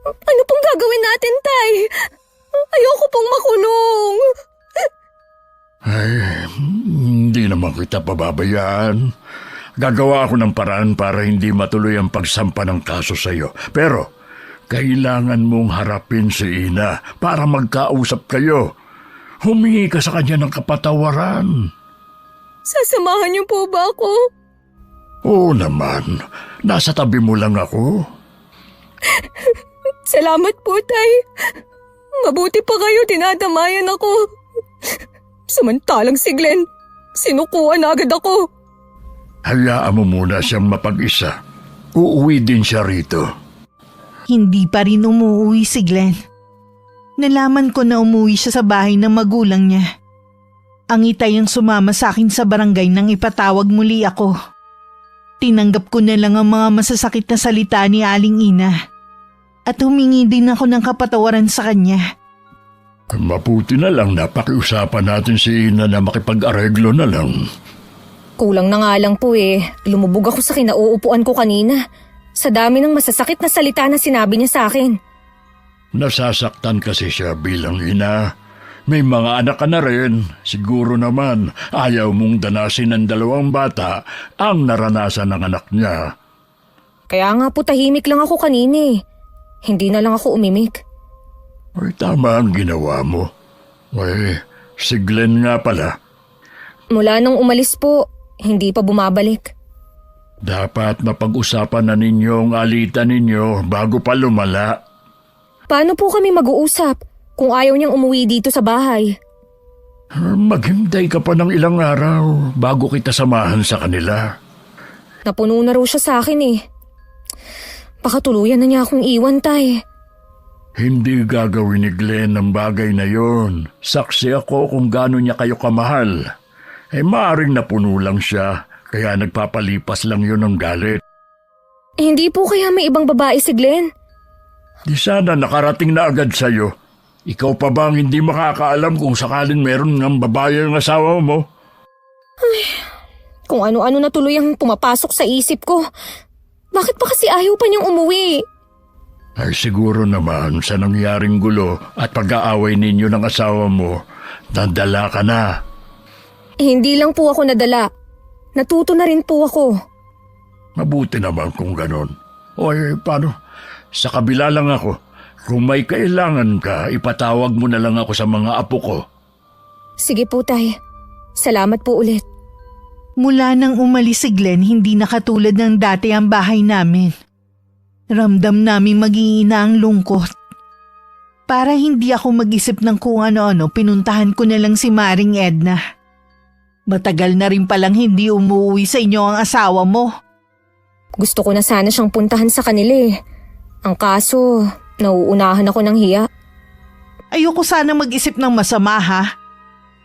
Ano pong gagawin natin, Tay? Ayoko pong makulong. Ay, hindi naman kita pababayaan. Gagawa ako ng paraan para hindi matuloy ang pagsampa ng kaso sa iyo. Pero, kailangan mong harapin si Ina para magkausap kayo. Humingi ka sa kanya ng kapatawaran. Sasamahan niyo po ba ako? Oo naman, nasa tabi mo lang ako. Salamat po, Tay. Mabuti pa kayo, dinadamayan ako. Samantalang si Glenn, sinukuan agad ako. Hayaan mo muna siyang mapag-isa. Uuwi din siya rito. Hindi pa rin umuwi si Glenn. Nalaman ko na umuwi siya sa bahay ng magulang niya. Ang itay ang sumama sa akin sa barangay nang ipatawag muli ako. Tinanggap ko na lang ang mga masasakit na salita ni Aling Ina. At humingi din ako ng kapatawaran sa kanya. Mabuti na lang napakiusapan natin si Ina na makipag-areglo na lang. Kulang na nga lang po eh. Lumubog ako sa kinauupuan ko kanina. Sa dami ng masasakit na salita na sinabi niya sa akin. Nasasaktan kasi siya bilang ina. May mga anak ka na rin. Siguro naman ayaw mong danasin ng 2 bata ang naranasan ng anak niya. Kaya nga po tahimik lang ako kanina eh. Hindi na lang ako umimik. Ay, tama ang ginawa mo. Ay, si Glenn nga pala. Mula nung umalis po, hindi pa bumabalik. Dapat mapag-usapan na ninyo ang alitan ninyo bago pa lumala. Paano po kami mag-uusap kung ayaw niyang umuwi dito sa bahay? Maghintay ka pa ng ilang araw bago kita samahan sa kanila. Napuno na raw siya sa akin eh. Baka tuluyan na niya akong iwan, Tay. Hindi gagawin ni Glenn ang bagay na yon. Saksi ako kung gaano niya kayo kamahal. Maaring napuno lang siya, kaya nagpapalipas lang yon ng galit. Hindi po kaya may ibang babae si Glenn? Di sana nakarating na agad sa'yo. Ikaw pa bang hindi makakaalam kung sakalin meron ng babae ang asawa mo? Kung ano-ano na tuloy ang pumapasok sa isip ko. Bakit pa kasi ayaw pa niyang umuwi? Ay siguro naman sa nangyaring gulo at pag-aaway ninyo ng asawa mo, nadala ka na. Hindi lang po ako nadala. Natuto na rin po ako. Mabuti naman kung ganon. O paano? Sa kabila lang ako. Kung may kailangan ka, ipatawag mo na lang ako sa mga apo ko. Sige po, Tay. Salamat po ulit. Mula nang umalis si Glenn, hindi na katulad ng dati ang bahay namin. Ramdam namin mag-iina ang lungkot. Para hindi ako mag-isip ng kung ano-ano, pinuntahan ko na lang si Maring Edna. Matagal na rin palang hindi umuwi sa inyo ang asawa mo. Gusto ko na sana siyang puntahan sa kanila eh. Ang kaso, nauunahan ako ng hiya. Ayoko sana mag-isip ng masama ha.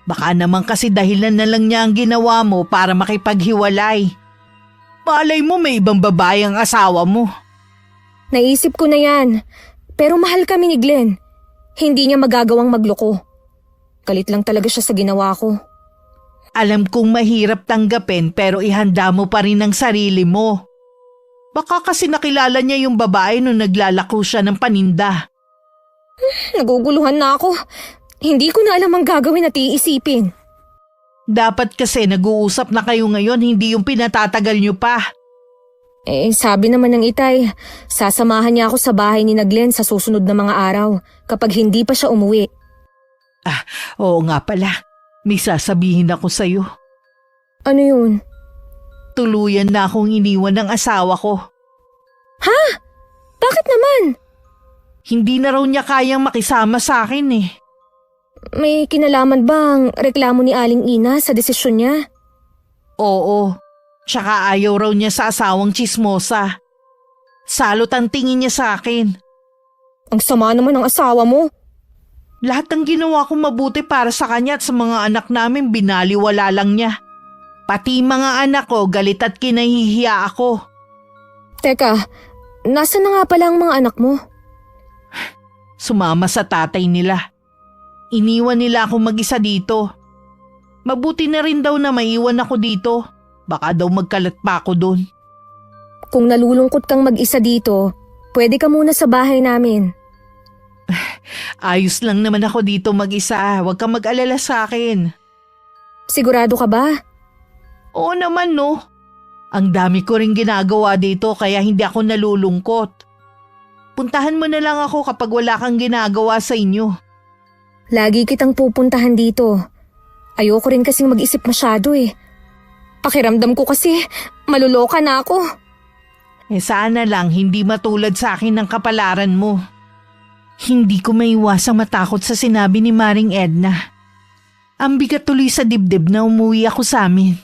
Baka naman kasi dahilan na lang niya ang ginawa mo para makipaghiwalay. Malay mo may ibang babae ang asawa mo. Naisip ko na yan. Pero mahal kami ni Glenn. Hindi niya magagawang magloko. Galit lang talaga siya sa ginawa ko. Alam kong mahirap tanggapin pero ihanda mo pa rin ang sarili mo. Baka kasi nakilala niya yung babae nung naglalako siya ng paninda. Naguguluhan na ako. Hindi ko na alam ang gagawin at iisipin. Dapat kasi nag-uusap na kayo ngayon, hindi yung pinatatagal niyo pa. Sabi naman ng itay, sasamahan niya ako sa bahay ni Glenn sa susunod na mga araw kapag hindi pa siya umuwi. Oo nga pala, may sasabihin ako sa'yo. Ano yun? Tuluyan na akong iniwan ng asawa ko. Ha? Bakit naman? Hindi na raw niya kayang makisama sa akin eh. May kinalaman ba ang reklamo ni Aling Ina sa desisyon niya? Oo, tsaka ayaw raw niya sa asawang tsismosa. Salot ang tingin niya sa akin. Ang sama naman ng asawa mo. Lahat ng ginawa kong mabuti para sa kanya at sa mga anak namin binaliwala lang niya. Pati mga anak ko galit at kinahihiya ako. Teka, nasa na nga pala ang mga anak mo? Sumama sa tatay nila. Iniwan nila ako mag-isa dito. Mabuti na rin daw na maiwan ako dito. Baka daw magkalat pa ako doon. Kung nalulungkot kang mag-isa dito, pwede ka muna sa bahay namin. Ayos lang naman ako dito mag-isa. Huwag kang mag-alala sa akin. Sigurado ka ba? Oo naman no. Ang dami ko rin ginagawa dito kaya hindi ako nalulungkot. Puntahan mo na lang ako kapag wala kang ginagawa sa inyo. Lagi kitang pupuntahan dito. Ayoko rin kasing mag-isip masyado eh. Pakiramdam ko kasi maluloka na ako. Sana lang hindi matulad sa akin ng kapalaran mo. Hindi ko maiwasang matakot sa sinabi ni Maring Edna. Ang bigat tuloy sa dibdib na umuwi ako sa amin.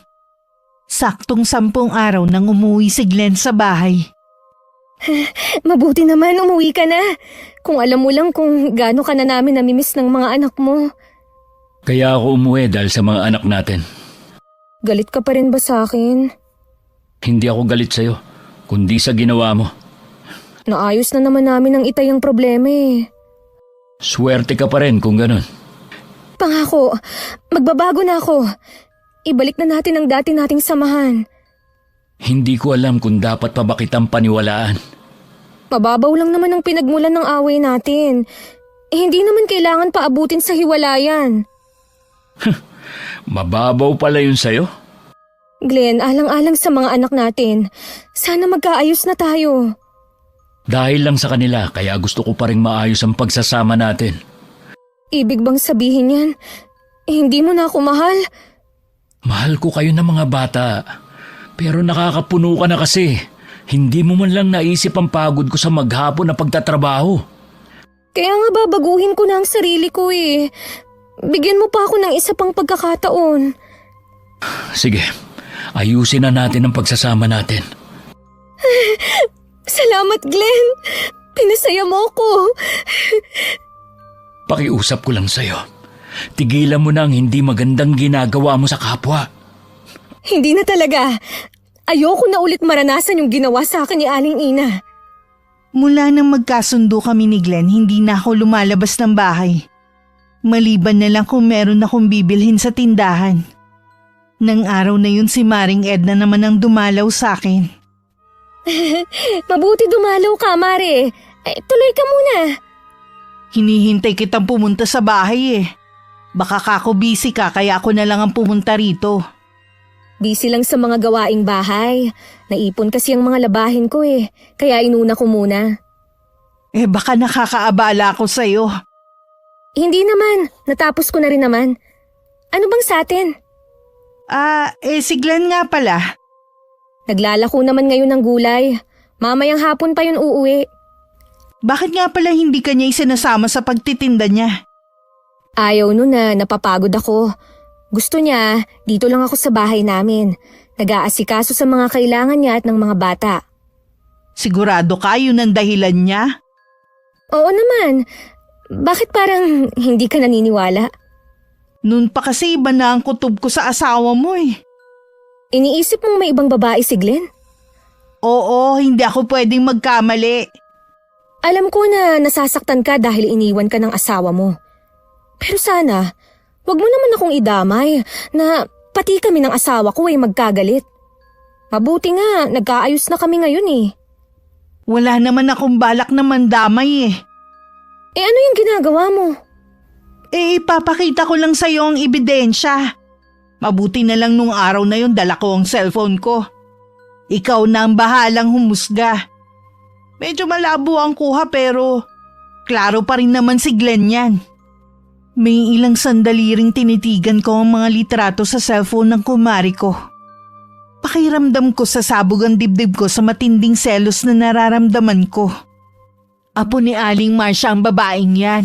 Saktong 10 araw nang umuwi si Glenn sa bahay. Mabuti naman umuwi ka na. Kung alam mo lang kung gaano ka na namin namimiss ng mga anak mo. Kaya ako umuwi dahil sa mga anak natin. Galit ka pa rin ba sa akin? Hindi ako galit sa'yo, kundi sa ginawa mo. Naayos na naman namin ang itay ang problema eh. Swerte ka pa rin kung ganun. Pangako, magbabago na ako. Ibalik na natin ang dati nating samahan. Hindi ko alam kung dapat pa ba kitang paniwalaan. Mababaw lang naman ang pinagmulan ng away natin. Hindi naman kailangan paabutin sa hiwalayan. Mababaw pala yun sa'yo? Glenn, alang-alang sa mga anak natin. Sana magkaayos na tayo. Dahil lang sa kanila, kaya gusto ko pa rin maayos ang pagsasama natin. Ibig bang sabihin yan? Hindi mo na ako mahal? Mahal ko kayo ng mga bata. Pero nakakapuno ka na kasi. Hindi mo man lang naisip ang pagod ko sa maghapon na pagtatrabaho. Kaya nga babaguhin ko na ang sarili ko eh. Bigyan mo pa ako ng isa pang pagkakataon. Sige, ayusin na natin ang pagsasama natin. Salamat, Glenn. Pinasaya mo ko. Pakiusap ko lang sa'yo. Tigilan mo na ang hindi magandang ginagawa mo sa kapwa. Hindi na talaga. Ayoko na ulit maranasan yung ginawa sa akin ni Aling Ina. Mula nang magkasundo kami ni Glenn, hindi na ako lumalabas ng bahay. Maliban na lang kung meron akong bibilhin sa tindahan. Nang araw na yun si Maring Edna naman ang dumalaw sa akin. Mabuti dumalaw ka, Mare. Tuloy ka muna. Hinihintay kitang pumunta sa bahay eh. Baka kako busy ka kaya ako na lang ang pumunta rito. Busy lang sa mga gawaing bahay. Naipon kasi ang mga labahin ko eh, kaya inuna ko muna. Baka nakakaabala ako sa'yo. Hindi naman, natapos ko na rin naman. Ano bang sa atin? Si Glenn nga pala. Naglalako naman ngayon ng gulay. Mamayang hapon pa yun uuwi. Bakit nga pala hindi ka niya isinasama sa pagtitinda niya? Ayaw nun na napapagod ako. Gusto niya, dito lang ako sa bahay namin. Nag-aasikaso sa mga kailangan niya at ng mga bata. Sigurado ka yun ang dahilan niya? Oo naman. Bakit parang hindi ka naniniwala? Noon pa kasi iba na ang kutob ko sa asawa mo eh. Iniisip mong may ibang babae si Glenn? Oo, hindi ako pwedeng magkamali. Alam ko na nasasaktan ka dahil iniwan ka ng asawa mo. Pero sana, wag mo naman akong idamay na pati kami ng asawa ko ay magkagalit. Mabuti nga, nagkaayos na kami ngayon eh. Wala naman akong balak na mandamay eh. Ano yung ginagawa mo? Ipapakita ko lang sa'yo ang ebidensya. Mabuti na lang nung araw na yun dala ko ang cellphone ko. Ikaw na ang bahalang humusga. Medyo malabo ang kuha pero klaro pa rin naman si Glenn yan. May ilang sandali ring tinitigan ko ang mga litrato sa cellphone ng kumari ko. Pakiramdam ko sa sabog ang dibdib ko sa matinding selos na nararamdaman ko. Apo ni Aling Marcia ang babaeng yan.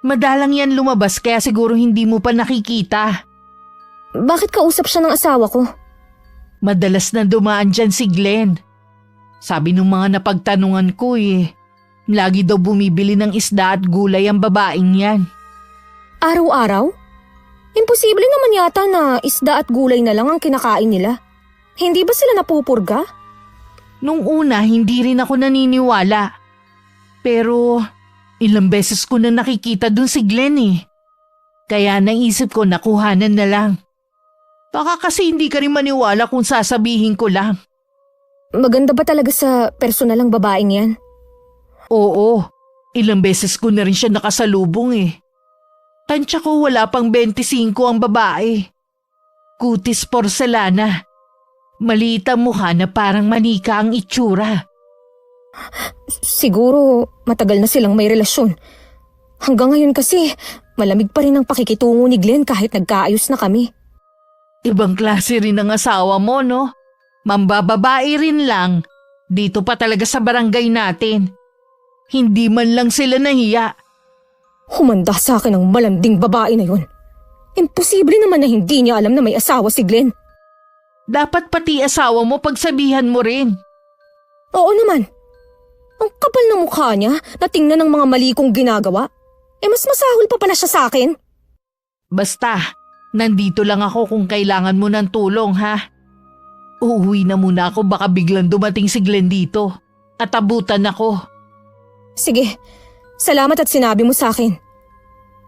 Madalang yan lumabas kaya siguro hindi mo pa nakikita. Bakit kausap siya ng asawa ko? Madalas na dumaan dyan si Glenn. Sabi ng mga napagtanungan ko lagi daw bumibili ng isda at gulay ang babaeng yan. Araw-araw? Imposible naman yata na isda at gulay na lang ang kinakain nila. Hindi ba sila napupurga? Nung una, hindi rin ako naniniwala. Pero ilang beses ko na nakikita dun si Glenn Kaya naisip ko na kuhanan na lang. Baka kasi hindi ka rin maniwala kung sasabihin ko lang. Maganda ba talaga sa personalang babaeng yan? Oo, ilang beses ko na rin siya nakasalubong Tansya ko wala pang 25 ang babae. Kutis porselana. Maliit ang mukha na parang manika ang itsura. Siguro matagal na silang may relasyon. Hanggang ngayon kasi malamig pa rin ang pakikitungo ni Glenn kahit nagkaayos na kami. Ibang klase rin ang asawa mo, no? Mambababae rin lang. Dito pa talaga sa barangay natin. Hindi man lang sila nahiya. Humanda sa akin ang malanding babae na yun. Imposible naman na hindi niya alam na may asawa si Glenn. Dapat pati asawa mo pagsabihan mo rin. Oo naman. Ang kapal ng mukha niya na tingnan ng mga mali kong ginagawa. Mas masahol pa pala siya sa akin. Basta, nandito lang ako kung kailangan mo ng tulong ha. Uuwi na muna ako baka biglang dumating si Glenn dito. At abutan ako. Sige, salamat at sinabi mo sa akin.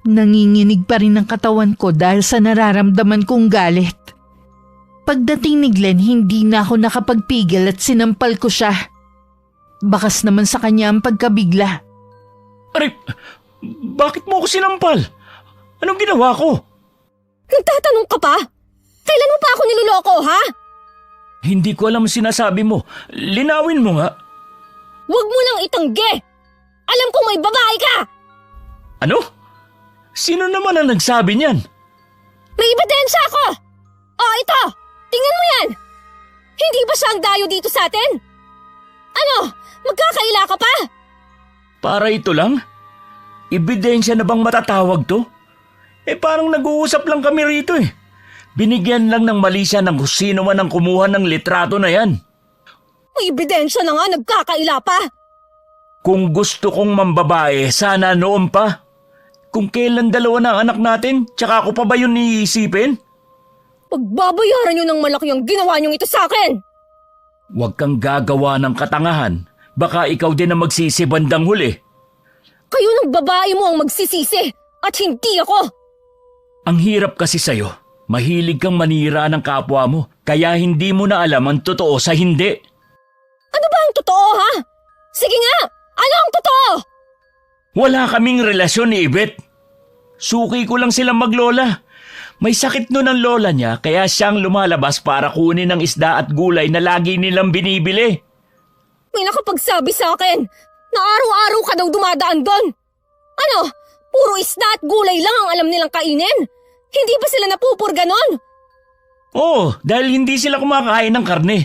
Nanginginig pa rin ang katawan ko dahil sa nararamdaman kong galit. Pagdating ni Glenn, hindi na ako nakapagpigil at sinampal ko siya. Bakas naman sa kanya ang pagkabigla. Aray, bakit mo ako sinampal? Anong ginawa ko? Nagtatanong ka pa? Kailan mo pa ako niloloko, ha? Hindi ko alam ang sinasabi mo. Linawin mo nga. Huwag mo nang itanggi! Alam kong may babae ka! Ano? Sino naman ang nagsabi niyan? May ebidensya ako! Ito! Tingnan mo yan! Hindi ba siya ang dayo dito sa atin? Ano? Magkakaila ka pa? Para ito lang? Ebidensya na bang matatawag to? Parang nag-uusap lang kami rito Binigyan lang ng mali siya ng sino man ang kumuha ng litrato na yan. May ebidensya na nga, nagkakaila pa! Kung gusto kong mambabae, sana noon pa. Kung kailan dalawa na ang anak natin, tsaka ako pa ba yun iisipin? Pagbabayaran nyo ng malaki ang ginawa nyo ito sa akin! Huwag kang gagawa ng katangahan. Baka ikaw din ang magsisi bandang huli. Kayo ng babae mo ang magsisisi at hindi ako! Ang hirap kasi sa'yo. Mahilig kang manira ng kapwa mo, kaya hindi mo na alam ang totoo sa hindi. Ano ba ang totoo, ha? Sige nga! Ano ang totoo? Wala kaming relasyon ni Ibet. Suki ko lang silang maglola. May sakit nun ang lola niya kaya siyang lumalabas para kunin ang isda at gulay na lagi nilang binibili. May nakapagsabi sa akin Na araw-araw ka daw dumadaan doon. Ano? Puro isda at gulay lang ang alam nilang kainin. Hindi ba sila napupurga nun? Oo, dahil hindi sila kumakain ng karne.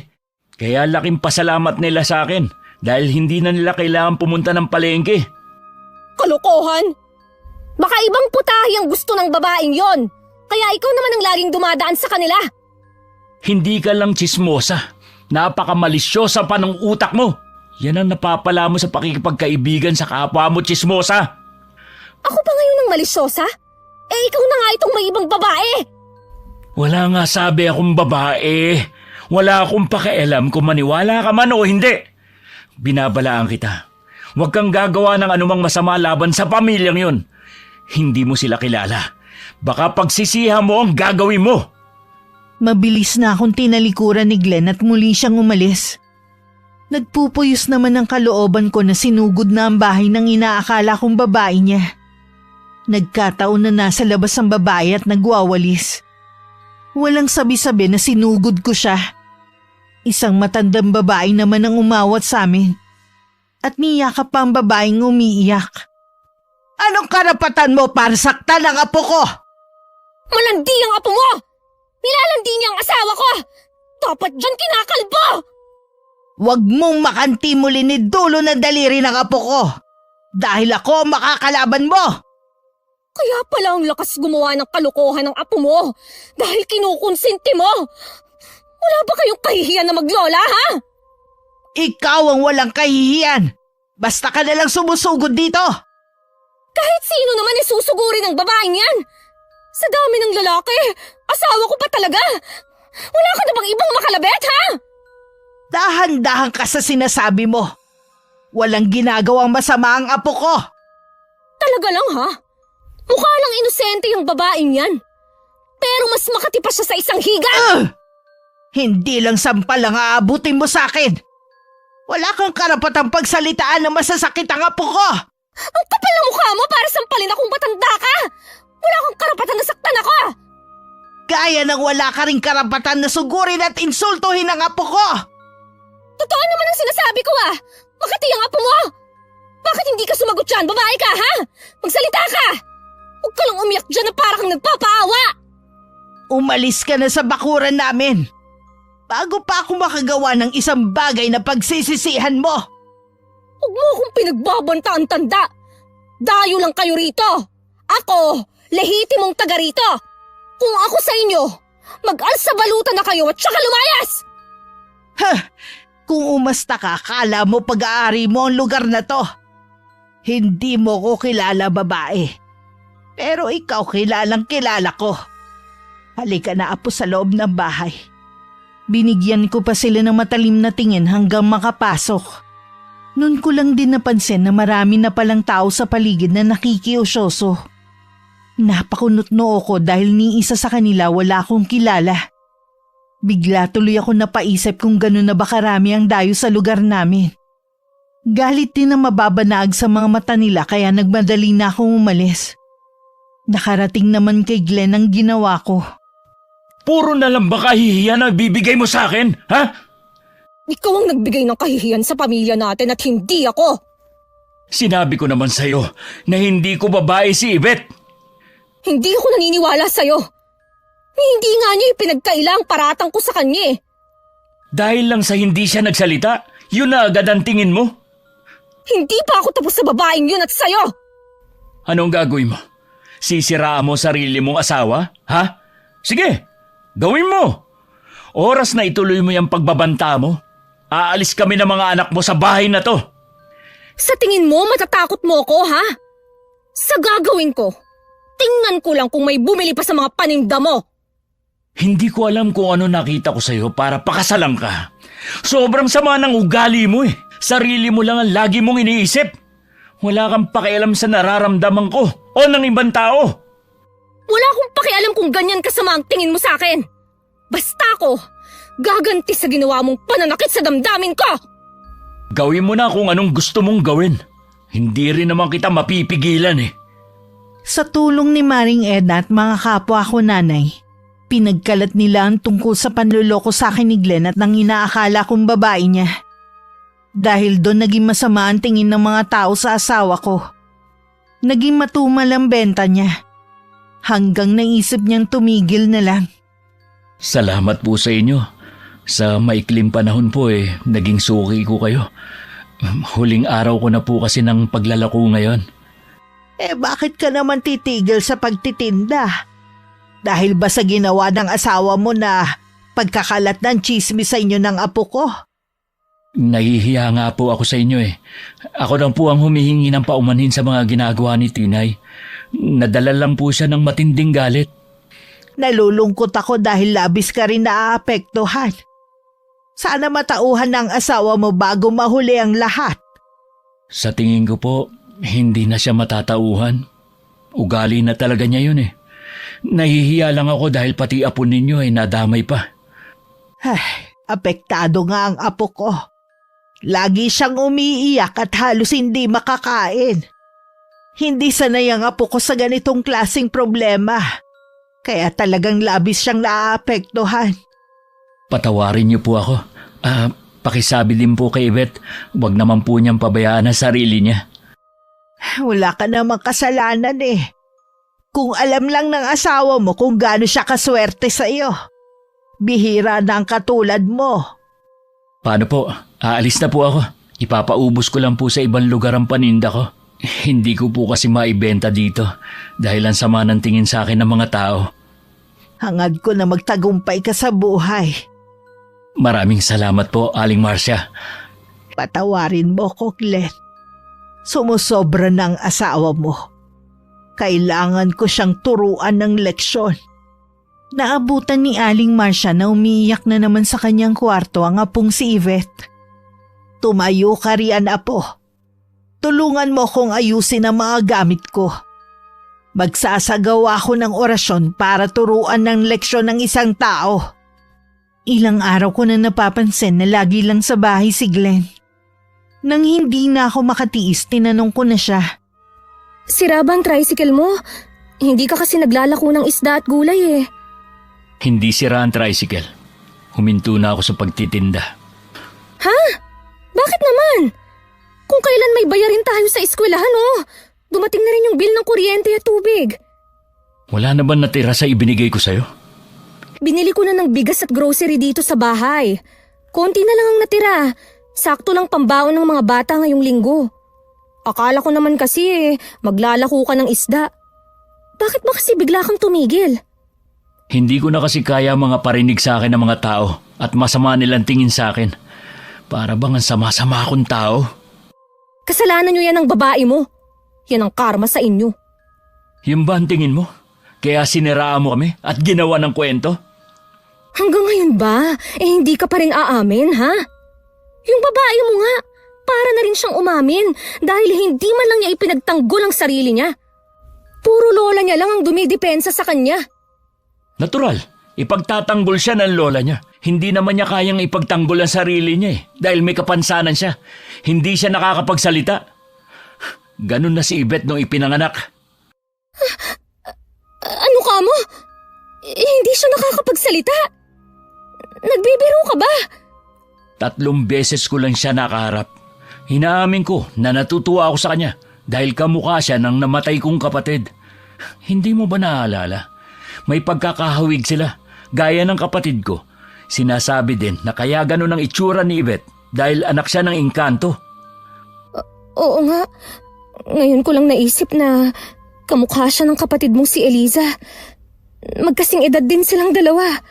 Kaya laking pasalamat nila sa akin dahil hindi na nila kailangan pumunta ng palengke. Kalokohan! Baka ibang putahe ang gusto ng babaeng yon. Kaya ikaw naman ang laging dumadaan sa kanila. Hindi ka lang tsismosa. Napakamalisyosa pa ng utak mo. Yan ang napapala mo sa pakikipagkaibigan sa kapwa mo, tsismosa. Ako pa ngayon ang malisyosa? Eh ikaw na nga itong may ibang babae. Wala nga sabi akong babae. Wala akong pakialam kung maniwala ka man o hindi. Binabalaan kita. Huwag kang gagawa ng anumang masama laban sa pamilyang yun. Hindi mo sila kilala. Baka pagsisihan mo ang gagawin mo. Mabilis na akong tinalikuran ni Glenn at muli siyang umalis. Nagpupuyos naman ang kalooban ko na sinugod na ang bahay ng inaakala kong babae niya. Nagkataon na nasa labas ang babae at nagwawalis. Walang sabi-sabi na sinugod ko siya. Isang matandang babae naman ang umawat sa amin. At niyakap pa ang babaeng umiiyak. Anong karapatan mo para saktan ang apo ko? Malandi ang apo mo! Nilalandi niya ang asawa ko! Dapat dyan kinakalbo! Huwag mong makantimulin ni dulo ng daliri ng apo ko. Dahil ako ang makakalaban mo. Kaya pala ang lakas gumawa ng kalokohan ng apo mo dahil kinukonsinti mo. Wala ba kayong kahihiyan na maglola, ha? Ikaw ang walang kahihiyan. Basta ka nalang sumusugod dito. Kahit sino naman isusuguri ng babaeng yan. Sa dami ng lalaki, asawa ko pa talaga. Wala ka na bang ibang makalabet, ha? Dahan-dahan ka sa sinasabi mo. Walang ginagawang masama ang apo ko. Talaga lang, ha? Mukha lang inosente yung babaeng yan. Pero mas makati pa siya sa isang higa. Hindi lang sampal ang aabutin mo sa akin. Wala kang karapatang pagsalitaan na masasakit ang apo ko. Ang kapal ng mukha mo para sampalin akong matanda ka. Wala kang karapatan na saktan ako. Gaya ng wala ka ring karapatan na sugurin at insultuhin ang apo ko. Totoo naman ang sinasabi ko, ah. Makati ang apo mo. Bakit hindi ka sumagot dyan? Babae ka, ha? Magsalita ka. Huwag ka lang umiyak dyan na parang nagpapaawa. Umalis ka na sa bakuran namin. Bago pa ako makagawa ng isang bagay na pagsisisihan mo. Huwag mo akong pinagbabantaan tanda. Dayo lang kayo rito. Ako, lehitimong taga rito. Kung ako sa inyo, mag-alsa balutan na kayo at saka lumayas! Kung umasta ka, kala mo pag-aari mo ang lugar na to. Hindi mo ko kilala, babae. Pero ikaw kilalang kilala ko. Halika na, apo, sa loob ng bahay. Binigyan ko pa sila ng matalim na tingin hanggang makapasok. Noon ko lang din napansin na marami na palang tao sa paligid na nakikiusyoso. Napakunot-noo ko dahil ni isa sa kanila wala akong kilala. Bigla tuloy ako napaisip kung gano'n na ba karami ang dayo sa lugar namin. Galit din na mababanaag sa mga mata nila kaya nagmadali na akong umalis. Nakarating naman kay Glenn ang ginawa ko. Puro na lang ba kahihiyan ang bibigay mo sa akin, ha? Ikaw ang nagbigay ng kahihiyan sa pamilya natin at hindi ako. Sinabi ko naman sa'yo na hindi ko babae si Yvette. Hindi ako naniniwala sa'yo. Hindi nga niya ipinagkailang paratang ko sa kanya, eh. Dahil lang sa hindi siya nagsalita, yun na agad ang tingin mo. Hindi pa ako tapos sa babaeng yun at sa'yo. Anong gagawin mo? Sisiraan mo sarili mong asawa, ha? Sige, gawin mo. Oras na ituloy mo yung pagbabanta mo. Aalis kami ng mga anak mo sa bahay na to. Sa tingin mo, matatakot mo ko, ha? Sa gagawin ko, tingnan ko lang kung may bumili pa sa mga paninda mo. Hindi ko alam kung ano nakita ko sa'yo para pakasalan ka. Sobrang sama ng ugali mo eh. Sarili mo lang ang lagi mong iniisip. Wala kang pakialam sa nararamdaman ko o ng ibang tao. Wala akong pakialam kung ganyan kasama ang tingin mo sa akin. Basta ako, gaganti sa ginawa mong pananakit sa damdamin ko. Gawin mo na kung anong gusto mong gawin. Hindi rin naman kita mapipigilan eh. Sa tulong ni Maring Edna at mga kapwa ko nanay, pinagkalat nila ang tungkol sa panluloko sa akin ni Glenn at nang inaakala kong babae niya. Dahil doon naging masama ang tingin ng mga tao sa asawa ko. Naging matumal ang benta niya. Hanggang naisip niyang tumigil na lang. Salamat po sa inyo. Sa maikling panahon po naging suki ko kayo. Huling araw ko na po kasi ng paglalako ngayon. Bakit ka naman titigil sa pagtitinda? Dahil ba sa ginawa ng asawa mo na pagkakalat ng tsismis sa inyo ng apo ko? Nahihiya nga po ako sa inyo Ako lang po ang humihingi ng paumanhin sa mga ginagawa ni Tinay. Nadala lang po siya ng matinding galit. Nalulungkot ako dahil labis ka rin naaapektuhan. Sana matauhan ng asawa mo bago mahuli ang lahat. Sa tingin ko po, hindi na siya matatauhan. Ugali na talaga niya yun Nahihiya lang ako dahil pati apo ninyo nadamay pa. Apektado nga ang apo ko. Lagi siyang umiiyak at halos hindi makakain. Hindi sanay ang apo ko sa ganitong klaseng problema. Kaya talagang labis siyang naaapektuhan. Patawarin niyo po ako. Pakisabi din po kay Yvette, huwag naman po niyang pabayaan ang sarili niya. Wala ka namang kasalanan Kung alam lang ng asawa mo kung gaano siya kaswerte sa iyo. Bihira na ang katulad mo. Paano po? Aalis na po ako. Ipapaubos ko lang po sa ibang lugar ang paninda ko. Hindi ko po kasi maibenta dito dahil ang sama ng tingin sa akin ng mga tao. Hangad ko na magtagumpay ka sa buhay. Maraming salamat po, Aling Marcia. Patawarin mo ko, Glenn. Sumusobra ng asawa mo. Kailangan ko siyang turuan ng leksyon. Naabutan ni Aling Marcia na umiiyak na naman sa kanyang kwarto ang apong si Yvette. Tumayo ka riyan, apo. Tulungan mo kong ayusin ang mga gamit ko. Magsasagawa ako ng orasyon para turuan ng leksyon ng isang tao. Ilang araw ko na napapansin na lagi lang sa bahay si Glenn. Nang hindi na ako makatiis, tinanong ko na siya. Sira ba ang tricycle mo? Hindi ka kasi naglalako ng isda at gulay Hindi sira ang tricycle. Huminto na ako sa pagtitinda. Ha? Bakit naman? Kung kailan may bayarin tayo sa eskwelahan dumating na rin yung bill ng kuryente at tubig. Wala na ba natira sa ibinigay ko sa'yo? Binili ko na ng bigas at grocery dito sa bahay. Konti na lang ang natira. Sakto lang pambaon ng mga bata ngayong linggo. Akala ko naman kasi maglalako ka ng isda. Bakit ba kasi bigla kang tumigil? Hindi ko na kasi kaya mga parinig sa akin ng mga tao at masama nilang tingin sa akin. Para bang ang sama-sama akong tao? Kasalanan nyo yan ng babae mo. Yan ang karma sa inyo. Yung ba ang tingin mo? Kaya siniraan mo kami at ginawa ng kwento? Hanggang ngayon ba? Hindi ka pa rin aamin, ha? Yung babae mo nga, para na rin siyang umamin dahil hindi man lang niya ipinagtanggol ang sarili niya. Puro lola niya lang ang dumidepensa sa kanya. Natural, ipagtatanggol siya ng lola niya. Hindi naman niya kayang ipagtanggol ang sarili niya dahil may kapansanan siya. Hindi siya nakakapagsalita. Ganun na si Yvette nung ipinanganak. Ano ka mo? Hindi siya nakakapagsalita. Nagbibiro ka ba? 3 beses ko lang siya nakaharap. Hinaamin ko na natutuwa ako sa kanya dahil kamukha siya ng namatay kong kapatid. Hindi mo ba naaalala? May pagkakahawig sila, gaya ng kapatid ko. Sinasabi din na kaya ganun ang itsura ni Yvette dahil anak siya ng engkanto. Oo nga. Ngayon ko lang naisip na kamukha siya ng kapatid mong si Eliza. Magkasing edad din silang dalawa.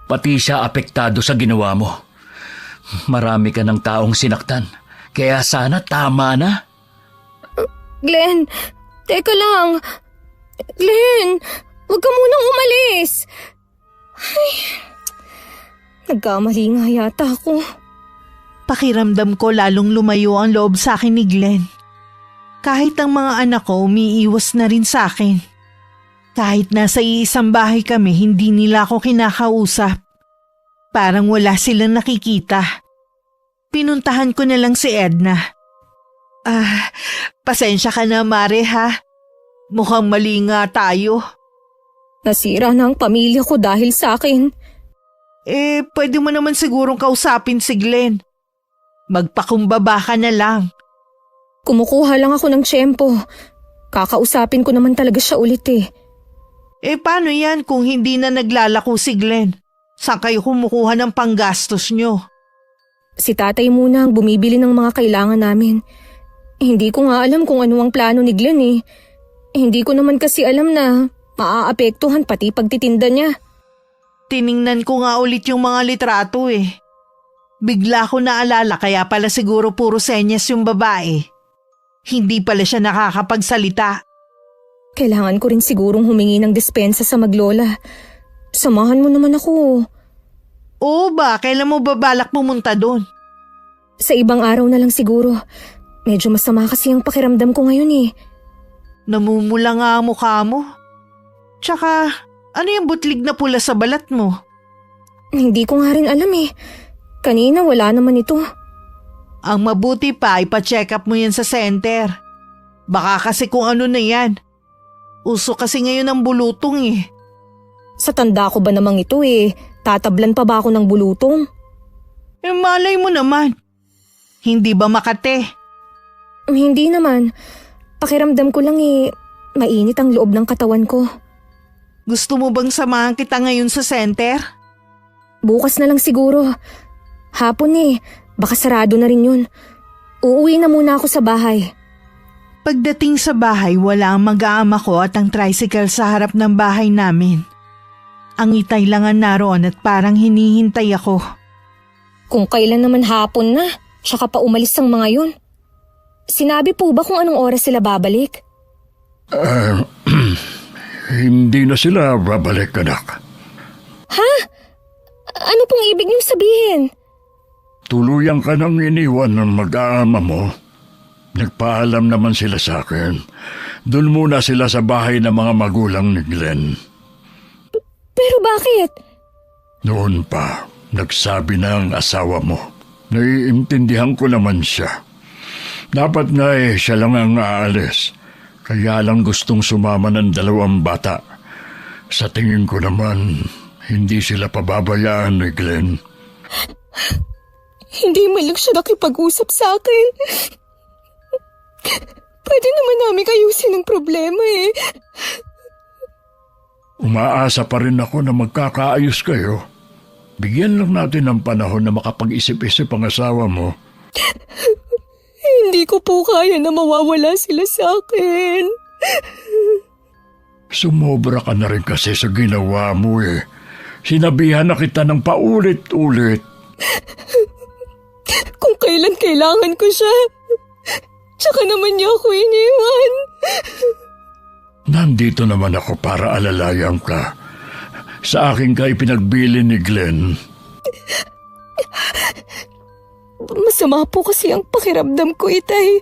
Pati siya apektado sa ginawa mo. Marami ka ng taong sinaktan. Kaya sana tama na. Glenn, teka lang. Glenn, huwag ka munang umalis. Ay, nagkamali nga yata ako. Pakiramdam ko lalong lumayo ang loob sa akin ni Glenn. Kahit ang mga anak ko umiiwas na rin sa akin. Kahit nasa iisang bahay kami, hindi nila ako kinakausap. Parang wala silang nakikita. Pinuntahan ko na lang si Edna. Pasensya ka na, Mare, ha? Mukhang mali nga tayo. Nasira na ang pamilya ko dahil sa akin. Pwede mo naman sigurong kausapin si Glenn. Magpakumbaba ka na lang. Kumukuha lang ako ng tiyempo. Kakausapin ko naman talaga siya ulit eh. Paano yan kung hindi na naglalako si Glenn? Saan kayo kumukuha ng panggastos nyo? Si tatay muna ang bumibili ng mga kailangan namin. Hindi ko nga alam kung ano ang plano ni Glenn eh. Hindi ko naman kasi alam na maaapektuhan pati pagtitinda niya. Tiningnan ko nga ulit yung mga litrato eh. Bigla ko naalala kaya pala siguro puro senyas yung babae. Hindi pala siya nakakapagsalita. Kailangan ko rin sigurong humingi ng dispensa sa maglola. Samahan mo naman ako. Oo ba? Kailan mo babalak pumunta doon? Sa ibang araw na lang siguro. Medyo masama kasi ang pakiramdam ko ngayon eh. Namumula nga ang mukha mo. Tsaka, ano yung butlig na pula sa balat mo? Hindi ko nga rin alam eh. Kanina wala naman ito. Ang mabuti pa, ipa-check up mo yan sa center. Baka kasi kung ano na yan. Uso kasi ngayon ang bulutong eh. Sa tanda ko ba namang ito eh, tatablan pa ba ako ng bulutong? Malay mo naman. Hindi ba Makate? Hindi naman. Pakiramdam ko lang eh, mainit ang loob ng katawan ko. Gusto mo bang samahan kita ngayon sa center? Bukas na lang siguro. Hapon eh, baka sarado na rin yun. Uuwi na muna ako sa bahay. Pagdating sa bahay, wala ang mag-aama ko at ang tricycle sa harap ng bahay namin. Ang itay lang ang naroon at parang hinihintay ako. Kung kailan naman hapon na, tsaka pa umalis ang mga yun. Sinabi po ba kung anong oras sila babalik? Hindi na sila babalik, anak. Ha? Ano pong ibig niyong sabihin? Tuluyan ka nang iniwan ng mag-aama mo. Nagpaalam naman sila sa akin. Doon muna sila sa bahay ng mga magulang ni Glenn. Pero bakit? Noon pa, nagsabi na ang asawa mo. Naiintindihan ko naman siya. Dapat nga siya lang ang aalis. Kaya lang gustong sumama ng 2 bata. Sa tingin ko naman, hindi sila pababayaan ni Glenn. Hindi man lang siya nakipag-usap sa akin. Pwede naman namin ayusin ang problema eh. Umaasa pa rin ako na magkakaayos kayo. Bigyan lang natin ng panahon na makapag-isip-isip ang asawa mo. Hindi ko po kaya na mawawala sila sa akin. Sumobra ka na rin kasi sa ginawa mo eh. Sinabihan na kita ng paulit-ulit. Kung kailan kailangan ko siya, tsaka naman niya ako iniwan. Nandito naman ako para alalayan ka. Sa akin ka ipinagbili ni Glenn. Masama po kasi ang pakiramdam ko, Itay.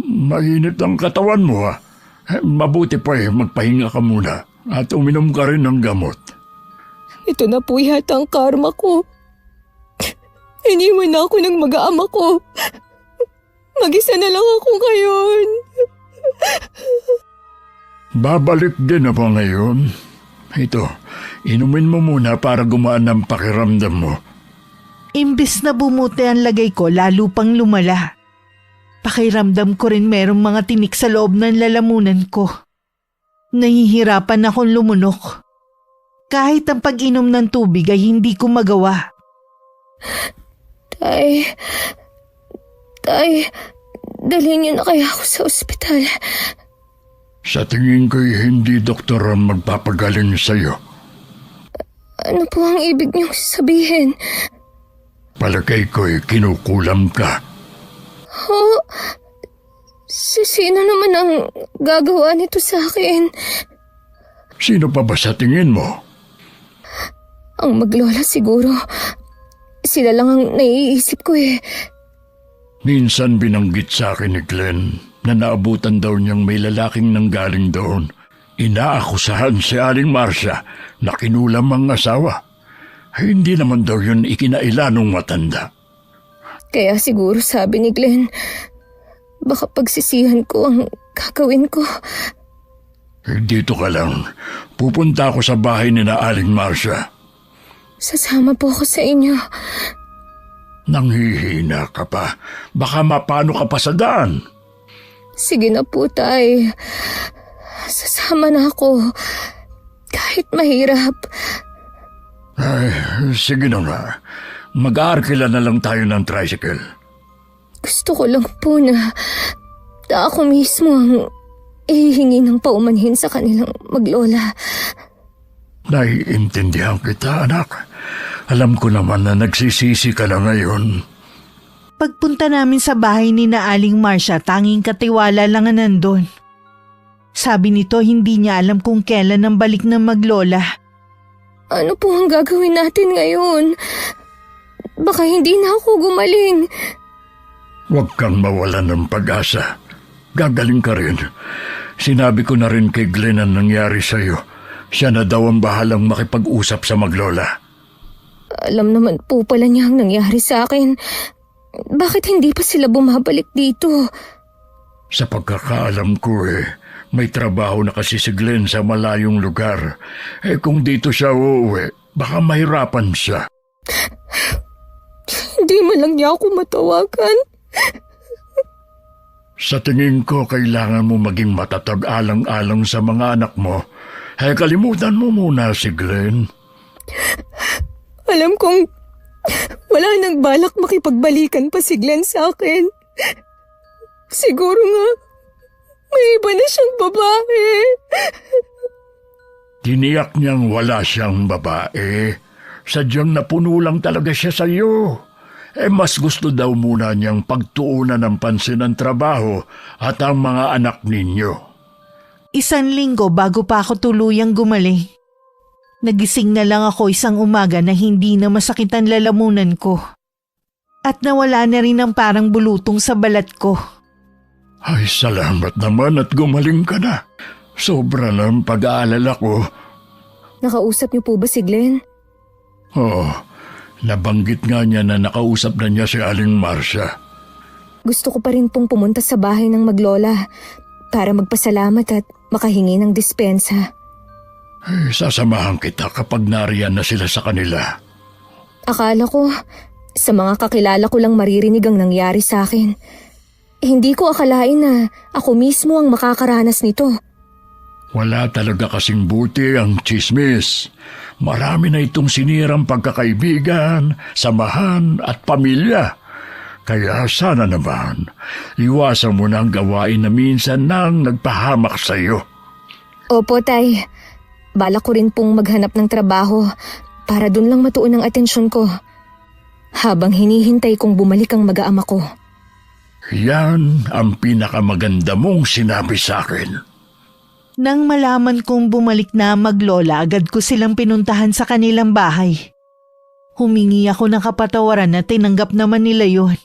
Mainit ang katawan mo ha. Mabuti pa magpahinga ka muna at uminom ka rin ng gamot. Ito na po yata ang karma ko. Iniwan na ako ng mag-aama ko. Mag-isa na lang ako ngayon. Babalik din ako ngayon. Ito, inumin mo muna para gumaan ang pakiramdam mo. Imbis na bumuti ang lagay ko, lalo pang lumala. Pakiramdam ko rin merong mga tinik sa loob ng lalamunan ko. Nahihirapan akong lumunok. Kahit ang pag-inom ng tubig ay hindi ko magawa. Tay, dalhin niyo na kaya ako sa ospital. Sa tingin ko'y hindi doktor ang magpapagaling sa'yo. Ano po ang ibig niyong sabihin? Palagay ko'y kinukulam ka. Sino naman ang gagawa nito sa akin? Sino pa ba sa tingin mo? Ang maglola siguro. Sila lang ang naiisip ko eh. Minsan binanggit sa akin ni Glenn na naabutan daw niyang may lalaking nanggaling doon. Inaakusahan si Aling Marcia na kinulam ang asawa. Hindi naman daw yun ikinaila nung matanda. Kaya siguro sabi ni Glenn, baka pagsisihan ko ang gagawin ko. Dito ka lang. Pupunta ako sa bahay ni na Aling Marcia. Sasama po ako sa inyo. Nanghihina ka pa. Baka mapano ka pa sa daan. Sige na po, Tay. Sasama na ako. Kahit mahirap. Ay, sige na nga. Mag-aarkila na lang tayo ng tricycle. Gusto ko lang po na ako mismo ang ihihingi ng paumanhin sa kanilang maglola. Naiintindihan kita, anak. Alam ko naman na nagsisisi ka na ngayon. Pagpunta namin sa bahay ni na Aling Marcia, tanging katiwala lang ang nandun. Sabi nito hindi niya alam kung kailan ang balik ng maglola. Ano po ang gagawin natin ngayon? Baka hindi na ako gumaling. Huwag kang mawalan ng pag-asa. Gagaling ka rin. Sinabi ko na rin kay Glenn ang nangyari sa'yo. Siya na daw ang bahalang makipag-usap sa maglola. Alam naman po pala niya ang nangyari sa akin. Bakit hindi pa sila bumabalik dito? Sa pagkakaalam ko may trabaho na kasi si Glenn sa malayong lugar. Kung dito siya uuwi, baka mahirapan siya. Hindi man lang niya ako matawagan. Sa tingin ko, kailangan mo maging matatag alang-alang sa mga anak mo. Kalimutan mo muna si Glenn. Alam kong wala nang balak makipagbalikan pa si Glenn sa akin. Siguro nga, may iba na siyang babae. Tiniyak niyang wala siyang babae. Sadyang napuno lang talaga siya sa iyo. Mas gusto daw muna niyang pagtuunan ng pansin ang trabaho at ang mga anak ninyo. 1 linggo bago pa ako tuluyang gumaling. Nagising na lang ako isang umaga na hindi na masakit ang lalamunan ko. At nawala na rin ang parang bulutong sa balat ko. Ay, salamat naman at gumaling ka na. Sobra ng pag-aalala ko. Nakausap niyo po ba si Glenn? Oo, nabanggit nga niya na nakausap na niya si Aling Marcia. Gusto ko pa rin pong pumunta sa bahay ng maglola para magpasalamat at makahingi ng dispensa. Sasamahan kita kapag nariyan na sila sa kanila. Akala ko, sa mga kakilala ko lang maririnig ang nangyari sa akin. Hindi ko akalain na ako mismo ang makakaranas nito. Wala talaga kasing buti ang tsismis. Marami na itong sinirang pagkakaibigan, samahan at pamilya. Kaya sana naman, iwasan mo na ang gawain na minsan nang nagpahamak sa iyo. Opo, Tay. Balak ko rin pong maghanap ng trabaho para dun lang matuon ang atensyon ko. Habang hinihintay kong bumalik ang mag-aama ko. Yan ang pinakamaganda mong sinabi sa akin. Nang malaman kong bumalik na ang maglola, agad ko silang pinuntahan sa kanilang bahay. Humingi ako ng kapatawaran at tinanggap naman nila yon.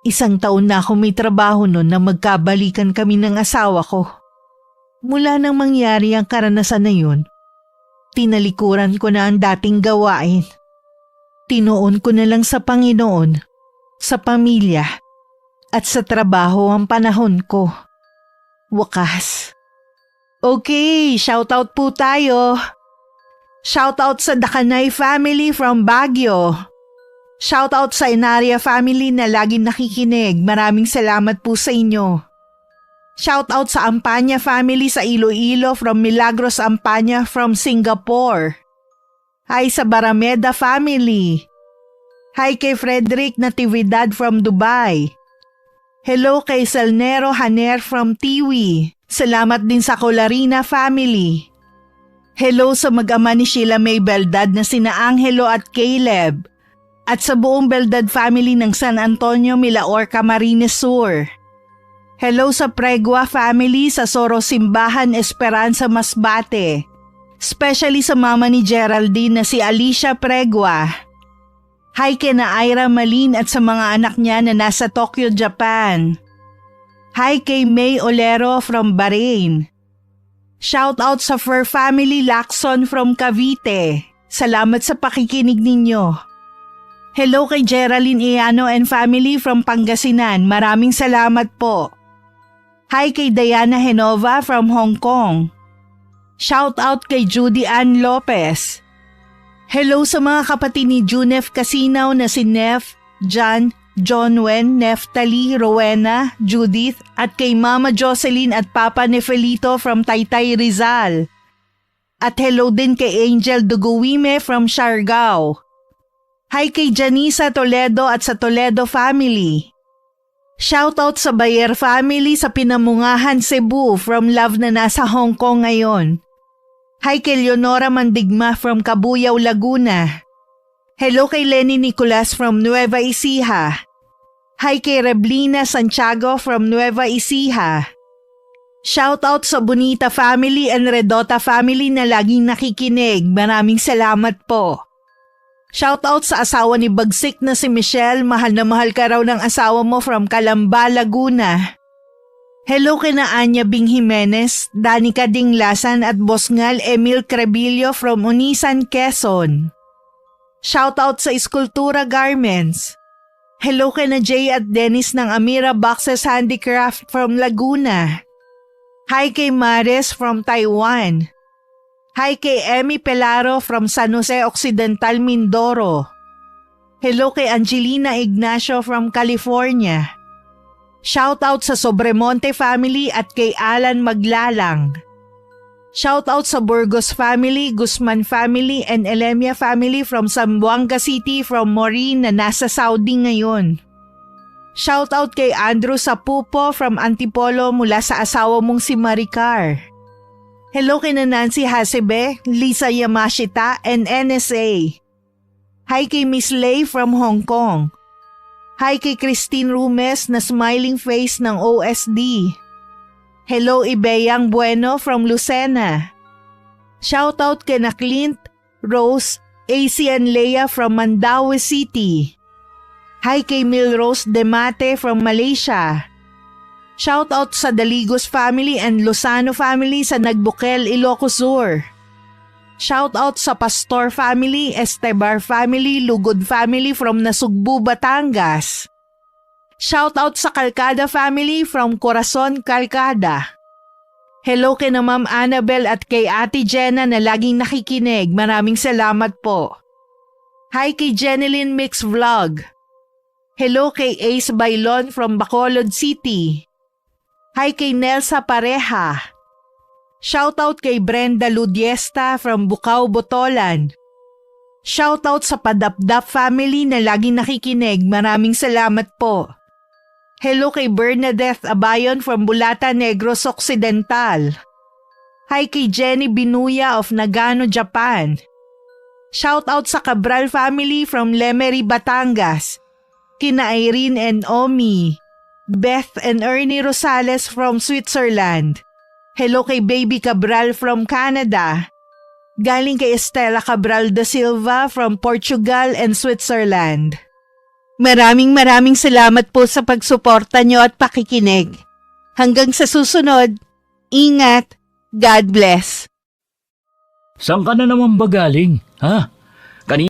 1 taon na ako may trabaho noon na magkabalikan kami ng asawa ko. Mula nang mangyari ang karanasan na yun, tinalikuran ko na ang dating gawain. Tinoon ko na lang sa Panginoon, sa pamilya, at sa trabaho ang panahon ko. Wakas. Okay, shoutout po tayo. Shoutout sa Dakanay family from Baguio. Shoutout sa Inaria family na laging nakikinig. Maraming salamat po sa inyo. Shoutout sa Ampanya family sa Iloilo from Milagros Ampanya from Singapore. Hi sa Barameda family. Hi kay Frederick Natividad from Dubai. Hello kay Salnero Haner from Tiwi. Salamat din sa Colarina family. Hello sa mag-ama ni Sheila May Beldad na sina Angelo at Caleb. At sa buong Beldad family ng San Antonio, Milaor, Camarines Sur. Hello sa Pregua family sa Soro Simbahan, Esperanza, Masbate. Especially sa mama ni Geraldine na si Alicia Pregua. Hi kay na Ira Malin at sa mga anak niya na nasa Tokyo, Japan. Hi kay May Olero from Bahrain. Shout out sa Fur family Lacson from Cavite. Salamat sa pakikinig ninyo. Hello kay Geraldine Iano and family from Pangasinan. Maraming salamat po. Hi kay Diana Henova from Hong Kong. Shout out kay Judy Ann Lopez. Hello sa mga kapatid ni Junef Casinaw na si Nef, John, Jonwen, Neftali, Rowena, Judith at kay Mama Jocelyn at Papa Nefelito from Taytay Rizal. At hello din kay Angel Duguwime from Siargao. Hi kay Janisa Toledo at sa Toledo family. Shoutout sa Bayer family sa Pinamungahan, Cebu from Love na nasa Hong Kong ngayon. Hi kay Leonora Mandigma from Cabuyao, Laguna. Hello kay Lenny Nicolas from Nueva Ecija. Hi kay Reblina Santiago from Nueva Ecija. Shoutout sa Bonita family and Redota family na laging nakikinig. Maraming salamat po. Shoutout sa asawa ni Bagsik na si Michelle. Mahal na mahal ka raw ng asawa mo from Calamba, Laguna. Hello kina Anya Bing Jimenez, Danica Dinglasan at Bosngal Emil Crebillo from Unisan, Quezon. Shoutout sa Eskultura Garments. Hello kina Jay at Dennis ng Amira Boxes Handicraft from Laguna. Hi kay Mares from Taiwan. Hi kay Emmy Pelaro from San Jose Occidental, Mindoro. Hello kay Angelina Ignacio from California. Shoutout sa Sobremonte family at kay Alan Maglalang. Shoutout sa Burgos family, Guzman family and Elemia family from Zamboanga City from Maureen na nasa Saudi ngayon. Shoutout kay Andrew Sapupo from Antipolo mula sa asawa mong si Maricar. Hello kina Nancy Hasebe, Lisa Yamashita and NSA. Hi kay Miss Lay from Hong Kong. Hi kay Christine Rumes na smiling face ng OSD. Hello Ibeyang Bueno from Lucena. Shoutout kina Clint, Rose, AC and Leia from Mandaue City. Hi kay Milrose Demate from Malaysia. Shoutout sa Daligos family and Lozano family sa Nagbukel, Ilocos Sur. Shoutout sa Pastor family, Estebar family, Lugod family from Nasugbu, Batangas. Shoutout sa Calcada family from Corazon, Calcada. Hello kina Ma'am Annabel at kay Ate Jenna na laging nakikinig. Maraming salamat po. Hi kay Jeneline Mix Vlog. Hello kay Ace Bailon from Bacolod City. Hi kay Nelsa Pareha. Shoutout kay Brenda Ludiesta from Bucao, Botolan. Shoutout sa Padapdap family na laging nakikinig. Maraming salamat po. Hello kay Bernadette Abayon from Bulata, Negros Occidental. Hi kay Jenny Binuya of Nagano, Japan. Shoutout sa Cabral family from Lemery, Batangas. Kina Irene and Omi. Beth and Ernie Rosales from Switzerland. Hello kay Baby Cabral from Canada. Galing kay Estela Cabral da Silva from Portugal and Switzerland. Maraming salamat po sa pagsuporta nyo at pakikinig. Hanggang sa susunod, ingat, God bless. Saan ka na naman ba galing? Ha? Kanina